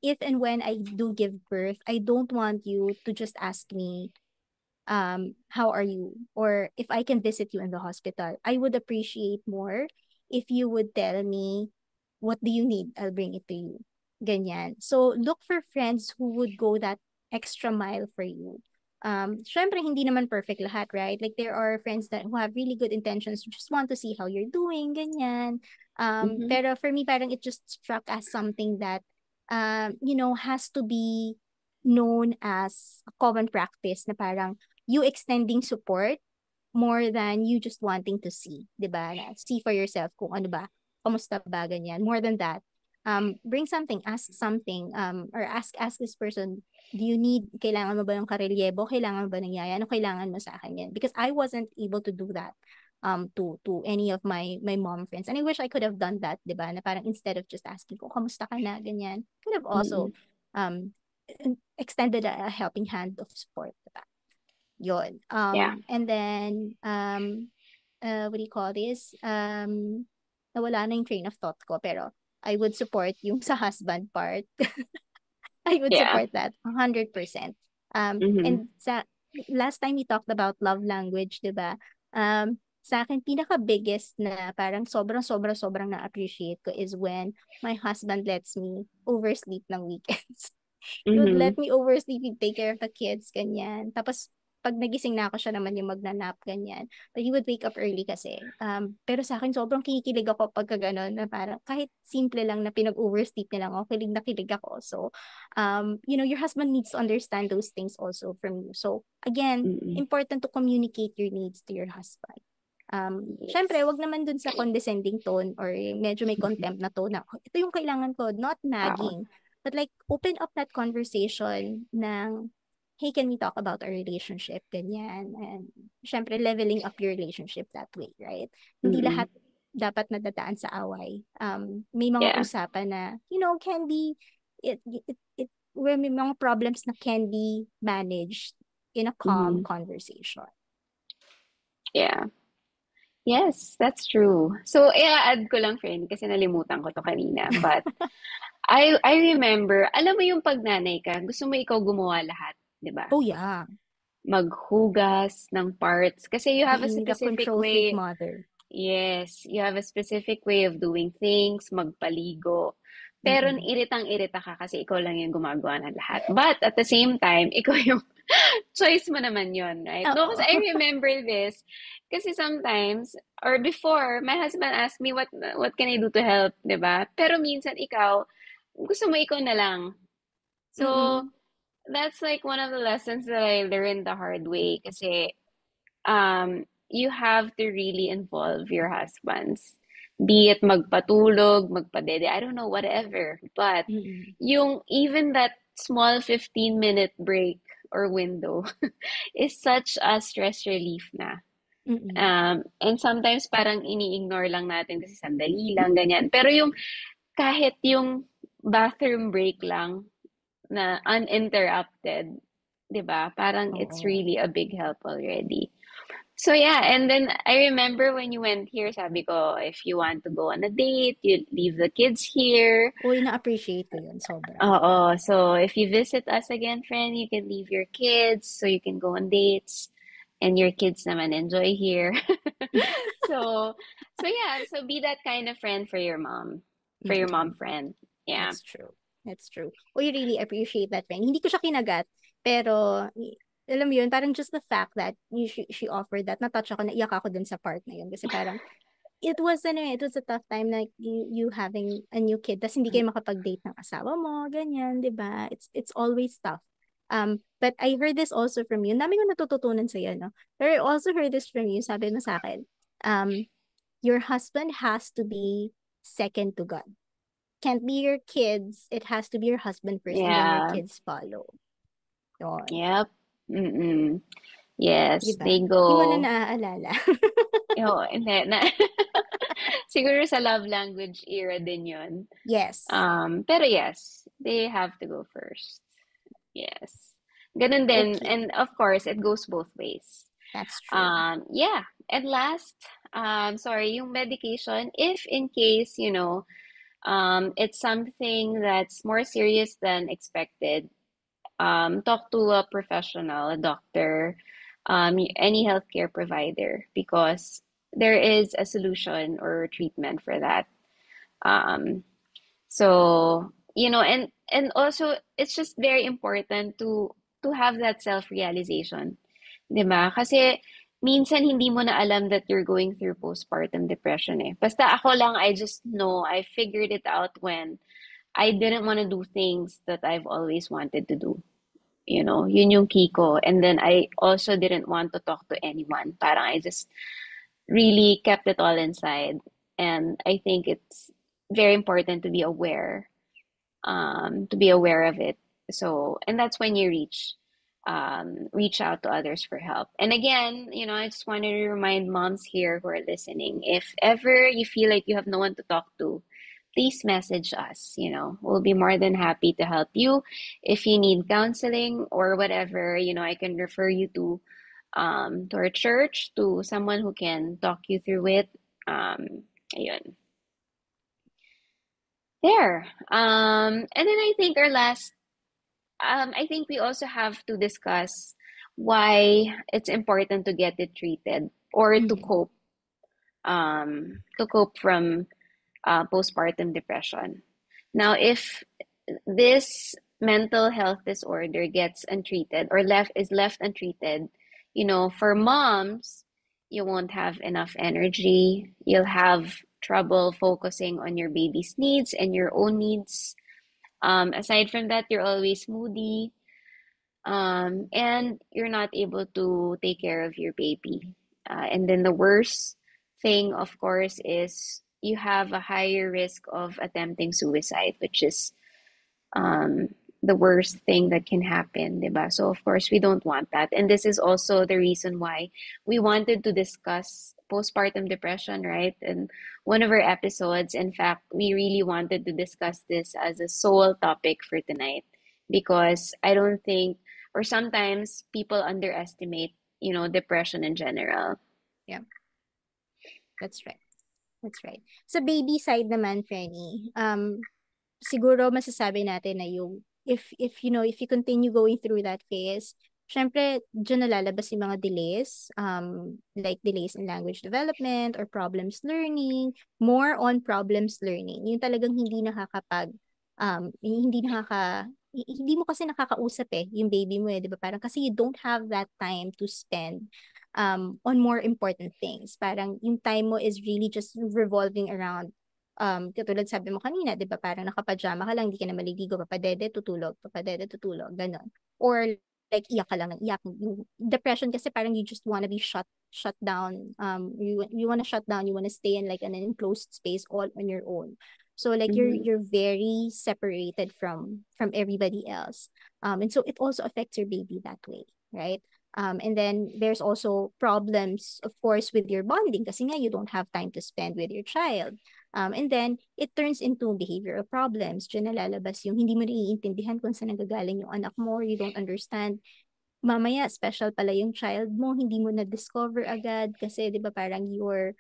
if and when I do give birth, I don't want you to just ask me, how are you? Or if I can visit you in the hospital. I would appreciate more if you would tell me, what do you need? I'll bring it to you. Ganyan. So look for friends who would go that extra mile for you. Syempre, hindi naman perfect lahat, right? Like there are friends that who have really good intentions, who just want to see how you're doing, ganyan. Mm-hmm. Pero for me, parang it just struck as something that, has to be known as a common practice na parang you extending support more than you just wanting to see, 'di ba? Na see for yourself kung ano ba, kamusta ba ganyan. More than that, bring something, ask something, or ask this person, do you need, kailangan mo ba ng karelyebo? Kailangan mo ba ng yaya? Ano kailangan mo sa akin yan? Because I wasn't able to do that to any of my mom friends. And I wish I could have done that, 'di ba? Na parang instead of just asking ko, kamusta ka na? Ganyan. Could have Mm-mm. also um extended a helping hand of support, 'di ba? Yun. Yeah. And then, what do you call this? Nawala na yung train of thought ko, pero I would support yung sa husband part. I would Yeah. support that 100%. Mm-hmm. And sa last time we talked about love language, 'di ba? Sa akin pinaka biggest na parang sobrang na-appreciate ko is when my husband lets me oversleep ng weekends. He would Mm-hmm. let me oversleep, he'd take care of the kids, ganyan. Tapos, pag nagising na ako, siya naman yung magnanap, ganyan. But he would wake up early kasi. Pero sa akin, sobrang kinikilig ako pagka gano'n, na parang kahit simple lang na pinag-oversleep niya lang ako, kilig na kilig ako. So, your husband needs to understand those things also from you. So, again, Mm-mm. important to communicate your needs to your husband. Syempre, Yes. wag naman dun sa condescending tone or medyo may contempt na tone na, "Oh, ito yung kailangan ko," not Oo. nagging. But like, open up that conversation ng, hey, can we talk about our relationship? Ganyan. And syempre, leveling up your relationship that way, right? Hindi Mm-mm. lahat dapat nadadaan sa away. May mga Yeah. usapan na, can be, where may mga problems na can be managed in a calm Mm-hmm. conversation. Yeah. Yes, that's true. So, i-add ko lang, friend, kasi nalimutan ko to kanina. But, I remember, alam mo yung pag nanay ka, gusto mo ikaw gumawa lahat, di ba? Oh yeah. Maghugas ng parts. Kasi you have a Mm-mm, the specific control freak way. mother. Yes, you have a specific way of doing things, magpaligo. Pero Mm-mm. iritang-irita ka kasi ikaw lang yung gumagawa ng lahat. But at the same time, ikaw yung choice mo naman yon, right? No, Oo. because I remember this. Kasi sometimes, or before, my husband asked me what can I do to help, 'di ba? Pero minsan ikaw, gusto mo ikaw na lang. So, Mm-mm. that's like one of the lessons that I learned the hard way kasi you have to really involve your husbands. Be it magpatulog, magpadede, I don't know, whatever. But Mm-mm. yung even that small 15-minute break or window is such a stress relief na. Mm-mm. And sometimes parang ini-ignore lang natin kasi sandali lang, ganyan. Pero yung kahit yung bathroom break lang na uninterrupted, 'di ba? Parang it's Oo. really a big help already. So yeah, and then I remember when you went here, sabi ko, if you want to go on a date, you leave the kids here. Uy, na-appreciate ko yun, sobra. Oo. So if you visit us again, friend, you can leave your kids so you can go on dates and your kids naman enjoy here. So yeah, so be that kind of friend for your mom Mm-mm. friend. Yeah. That's true. That's true. We really appreciate that friend. Hindi ko siya kinagat, pero alam mo yun, parang just the fact that she offered that, na-touch ako, naiyak ako dun sa part na yun. Kasi parang, it was a tough time like you having a new kid, tas hindi kayo makapag-date ng asawa mo, ganyan, di ba? It's always tough. But I heard this also from you. Ang dami ko natututunan sa iyo, no? But I also heard this from you, sabi mo sa akin, your husband has to be second to God. Can't be your kids. It has to be your husband first and then your Yeah. kids follow. Yun. Yep. Mm-mm. Di Yes, ba? they Di mo na go. naaalala. Oo, hindi na. Siguro sa love language era din yun. Yes. Pero yes, they have to go first. Yes. Ganun din. Okay. And of course, it goes both ways. That's true. Yeah. And last, sorry, yung medication, if in case, it's something that's more serious than expected, talk to a professional, a doctor, any healthcare provider, because there is a solution or treatment for that. Um, and also it's just very important to have that self-realization, 'di ba? Kasi minsan hindi mo na alam that you're going through postpartum depression eh. Basta ako lang, I just know I figured it out when I didn't want to do things that I've always wanted to do. Yun yung key ko. And then I also didn't want to talk to anyone. Parang I just really kept it all inside. And I think it's very important to be aware of it. So, and that's when you reach out to others for help. And again, I just wanted to remind moms here who are listening, if ever you feel like you have no one to talk to, please message us. We'll be more than happy to help you. If you need counseling or whatever, I can refer you to our church, to someone who can talk you through it. Ayun. There. And then I think we also have to discuss why it's important to get it treated or Mm-hmm. to cope from postpartum depression. Now, if this mental health disorder gets untreated or left untreated, for moms, you won't have enough energy. You'll have trouble focusing on your baby's needs and your own needs. Aside from that, you're always moody, and you're not able to take care of your baby. And then the worst thing, of course, is you have a higher risk of attempting suicide, which is um, the worst thing that can happen, diba? So of course we don't want that. And this is also the reason why we wanted to discuss postpartum depression, right? And one of our episodes, in fact, we really wanted to discuss this as a sole topic for tonight because I don't think, or sometimes people underestimate, depression in general. Yeah, that's right. That's right. Sa baby side naman, Frenny, siguro masasabi natin na yung if you continue going through that phase, syempre diyan nalalabas yung mga delays, like delays in language development or problems learning, more on problems learning. Yung talagang hindi mo kasi nakakausap yung baby mo 'di ba? Parang kasi you don't have that time to spend on more important things. Parang yung time mo is really just revolving around katulad sabi mo kanina, 'di ba, parang nakapajama ka lang, hindi ka na maliligo, papadede, tutulog, gano'n. Or like iyak ka lang ng iyak. Yung depression kasi parang you just wanna be shut down. You wanna shut down, you wanna stay in like an enclosed space all on your own. So like Mm-hmm. you're very separated from everybody else. And so it also affects your baby that way, right? And then there's also problems, of course, with your bonding kasi nga you don't have time to spend with your child. And then, it turns into behavioral problems. Diyan nalalabas yung hindi mo naiintindihan kung saan nagagaling yung anak mo, you don't understand mamaya special pala yung child mo, hindi mo na-discover agad kasi 'di ba parang you're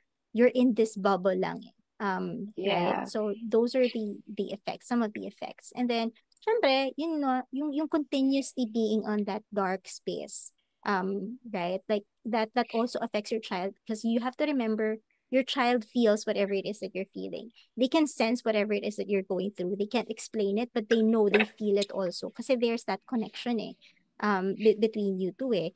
in this bubble lang. Right? Yeah. So those are the effects, some of the effects. And then syempre, yun no, yung continuously being on that dark space. Right? Like that also affects your child because you have to remember your child feels whatever it is that you're feeling. They can sense whatever it is that you're going through. They can't explain it, but they know they feel it also. Kasi there's that connection eh between you two eh.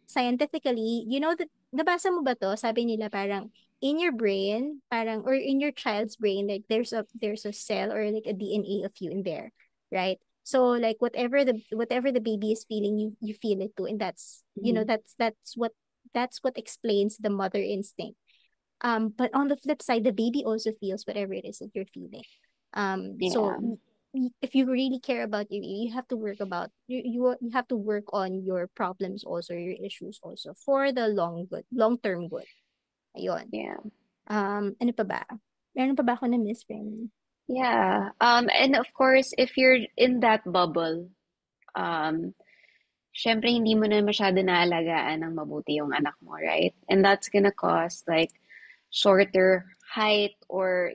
Scientifically, you know that nabasa mo ba to? Sabi nila parang in your brain, parang or in your child's brain, like there's a cell or like a DNA of you in there, right? So like whatever the baby is feeling, you feel it too, and that's Mhm. that's what explains the mother instinct. But on the flip side, the baby also feels whatever it is that you're feeling. So Yeah. if you really care about you have to work about you have to work on your problems also, your issues also for the long term good. Ayun. Yeah. Ano pa ba? Meron pa ba ako na miss friend? Yeah. And of course, if you're in that bubble, um, syempre hindi mo na masyado naalagaan ng mabuti yung anak mo, right? And that's gonna cause like shorter height or,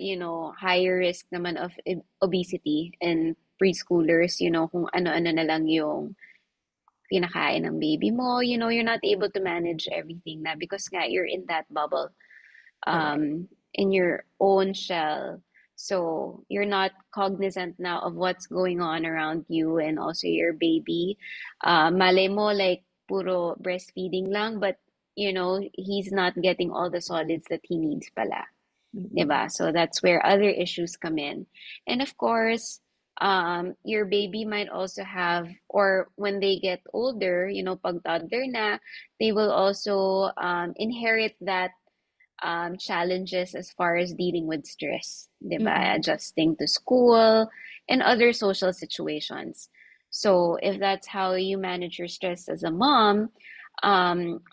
higher risk naman of obesity in preschoolers, kung ano-ano na lang yung pinakain ng baby mo, you're not able to manage everything na because nga you're in that bubble, Correct. in your own shell. So you're not cognizant now of what's going on around you and also your baby. Malay mo like puro breastfeeding lang, but he's not getting all the solids that he needs pala. Mm-mm. 'Diba? So that's where other issues come in. And of course, your baby might also have, or when they get older, pag toddler na, they will also inherit that challenges as far as dealing with stress, 'di ba? Mm-mm. Adjusting to school and other social situations. So if that's how you manage your stress as a mom,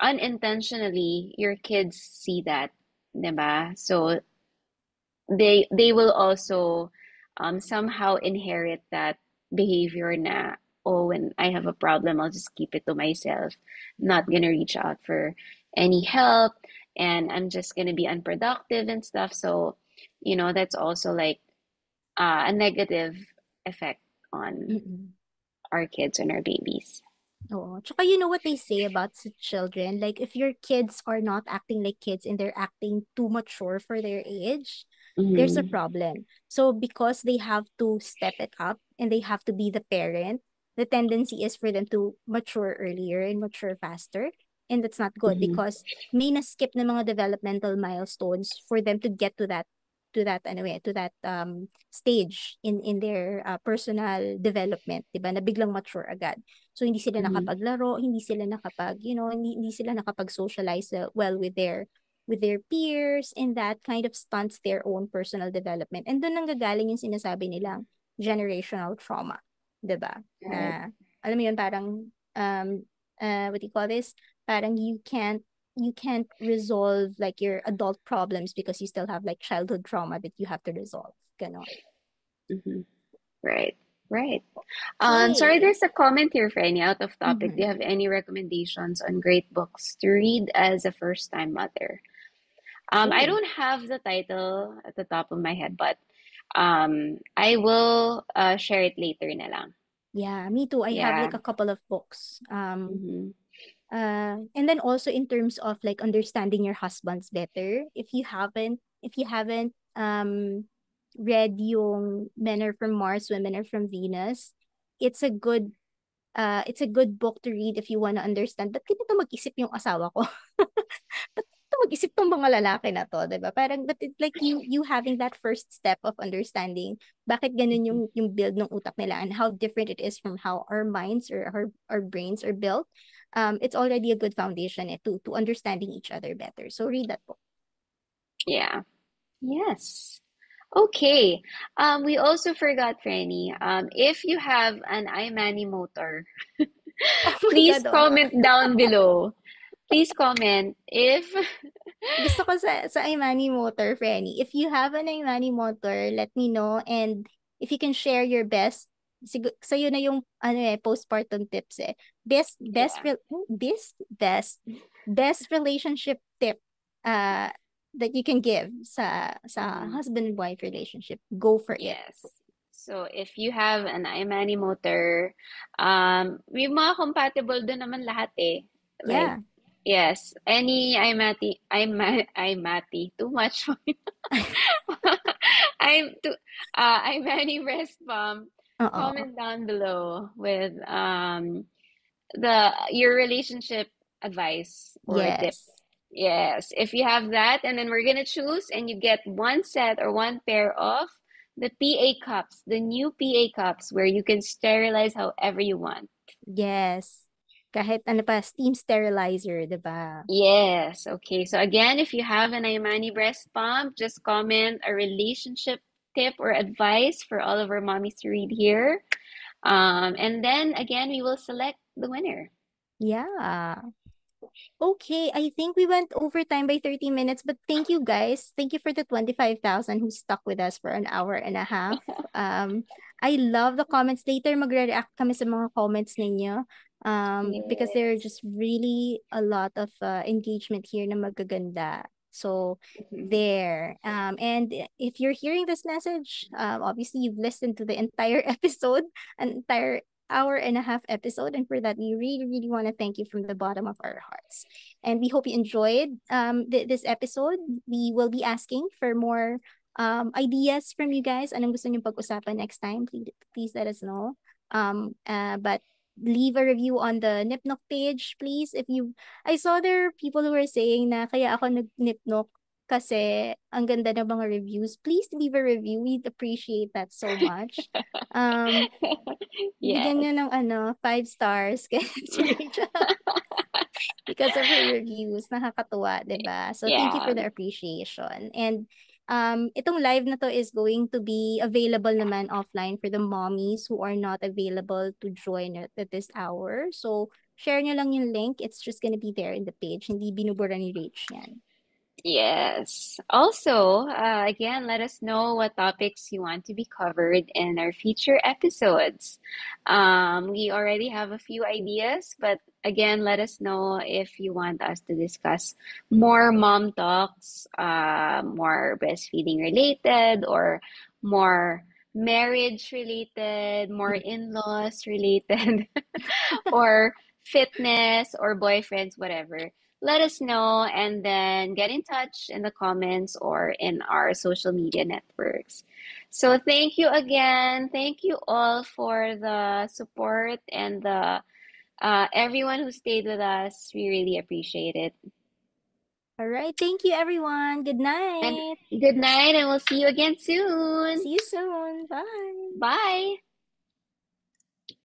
unintentionally, your kids see that, 'di ba? So they will also somehow inherit that behavior na, oh, when I have a problem, I'll just keep it to myself. I'm not gonna reach out for any help, and I'm just gonna be unproductive and stuff. So, that's also like a negative effect on Mm-mm. our kids and our babies. Oo. Tsaka you know what they say about children? Like if your kids are not acting like kids and they're acting too mature for their age, there's a Mm-hmm. problem. So because they have to step it up and they have to be the parent, the tendency is for them to mature earlier and mature faster. And that's not good Mm-hmm. because may na-skip na mga developmental milestones for them to get to that stage in their personal development, 'di ba? Na biglang mature agad. So hindi sila Mm-hmm. nakapaglaro, hindi sila nakapag, hindi sila nakapag-socialize well with their peers, and that kind of stunts their own personal development. And doon nanggagaling yung sinasabi nilang generational trauma, 'di ba? Right. Na alam mo yun parang um what do you call this? Parang you can't resolve like your adult problems because you still have like childhood trauma that you have to resolve. Ganon. Mm-hmm. Right. Right. Sorry, Okay. there's a comment here, Franny, out of topic. Do you Mm-hmm. have any recommendations on great books to read as a first-time mother? I Oh. don't have the title at the top of my head, but I will share it later na lang. Yeah, me too. I have Yeah. like a couple of books. Mm-hmm. And then also in terms of like understanding your husbands better, if you haven't read yung Men Are From Mars, Women Are From Venus, it's a good it's a good book to read if you want to understand. Ba't ganito mag-isip yung asawa ko? Ba't ganito mag-isip tong mga lalaki na to, 'di ba? Parang but it, like you having that first step of understanding bakit ganun yung build ng utak nila and how different it is from how our minds or our brains are built. It's already a good foundation to understanding each other better. So read that book. Yeah. Yes. Okay. We also forgot, Franny. If you have an iMani motor, Oh my please God, oh. comment down below. Please comment if Gusto ko sa Imani Motor, Frenny. If you have an Imani Motor, let me know. And if you can share your best sa'yo na yung ano postpartum tips eh. Best best Yeah. re- best best best relationship tip uh that you can give sa Mhm. husband and wife relationship. Go for it. Yes. So if you have an iMani motor, yung mga compatible doon naman lahat eh. Like, Yeah. yes, any iMati, too much. I'm too, iMani breast pump. Oo. Comment down below with the your relationship advice or tip. Yes. Yes, if you have that, and then we're gonna choose, and you get one set or one pair of the PA cups, the new PA cups, where you can sterilize however you want. Yes. Kahit ano pa, steam sterilizer, 'di ba? Yes, okay. So again, if you have an Imani breast pump, just comment a relationship tip or advice for all of our mommies to read here. And then again, we will select the winner. Yeah. Okay, I think we went over time by 30 minutes, but thank you guys. Thank you for the 25,000 who stuck with us for an hour and a half. Um, I love the comments. Later, magre-react kami sa mga comments ninyo. Because there are Yes. just really a lot of engagement here na magaganda. So, there. And if you're hearing this message, obviously you've listened to the entire episode, an entire hour and a half episode. And for that, we really, really want to thank you from the bottom of our hearts. And we hope you enjoyed this episode. We will be asking for more ideas from you guys. Anong gusto niyo pag-usapan next time? Please let us know. But leave a review on the Nipnok page, please. If you, I saw there are people who were saying na kaya ako nag-Nipnok kasi ang ganda ng mga reviews. Please leave a review. We'd appreciate that so much. Um, Bigyan Yes. niyo ng ano, 5 stars kay si Rachel because of her reviews. Nakakatuwa, 'di ba? So thank you for Yeah. the appreciation. And itong live na to is going to be available naman offline for the mommies who are not available to join at this hour. So share niyo lang yung link. It's just gonna be there in the page. Hindi binubura ni Rach yan. Yes. Also, again, let us know what topics you want to be covered in our future episodes. We already have a few ideas, but again, let us know if you want us to discuss more mom talks, more breastfeeding related, or more marriage related, more in-laws related, or fitness or boyfriends, whatever. Let us know and then get in touch in the comments or in our social media networks. So thank you again. Thank you all for the support and the everyone who stayed with us. We really appreciate it. All right. Thank you, everyone. Good And night. good night, and we'll see you again soon. See you soon. Bye. Bye.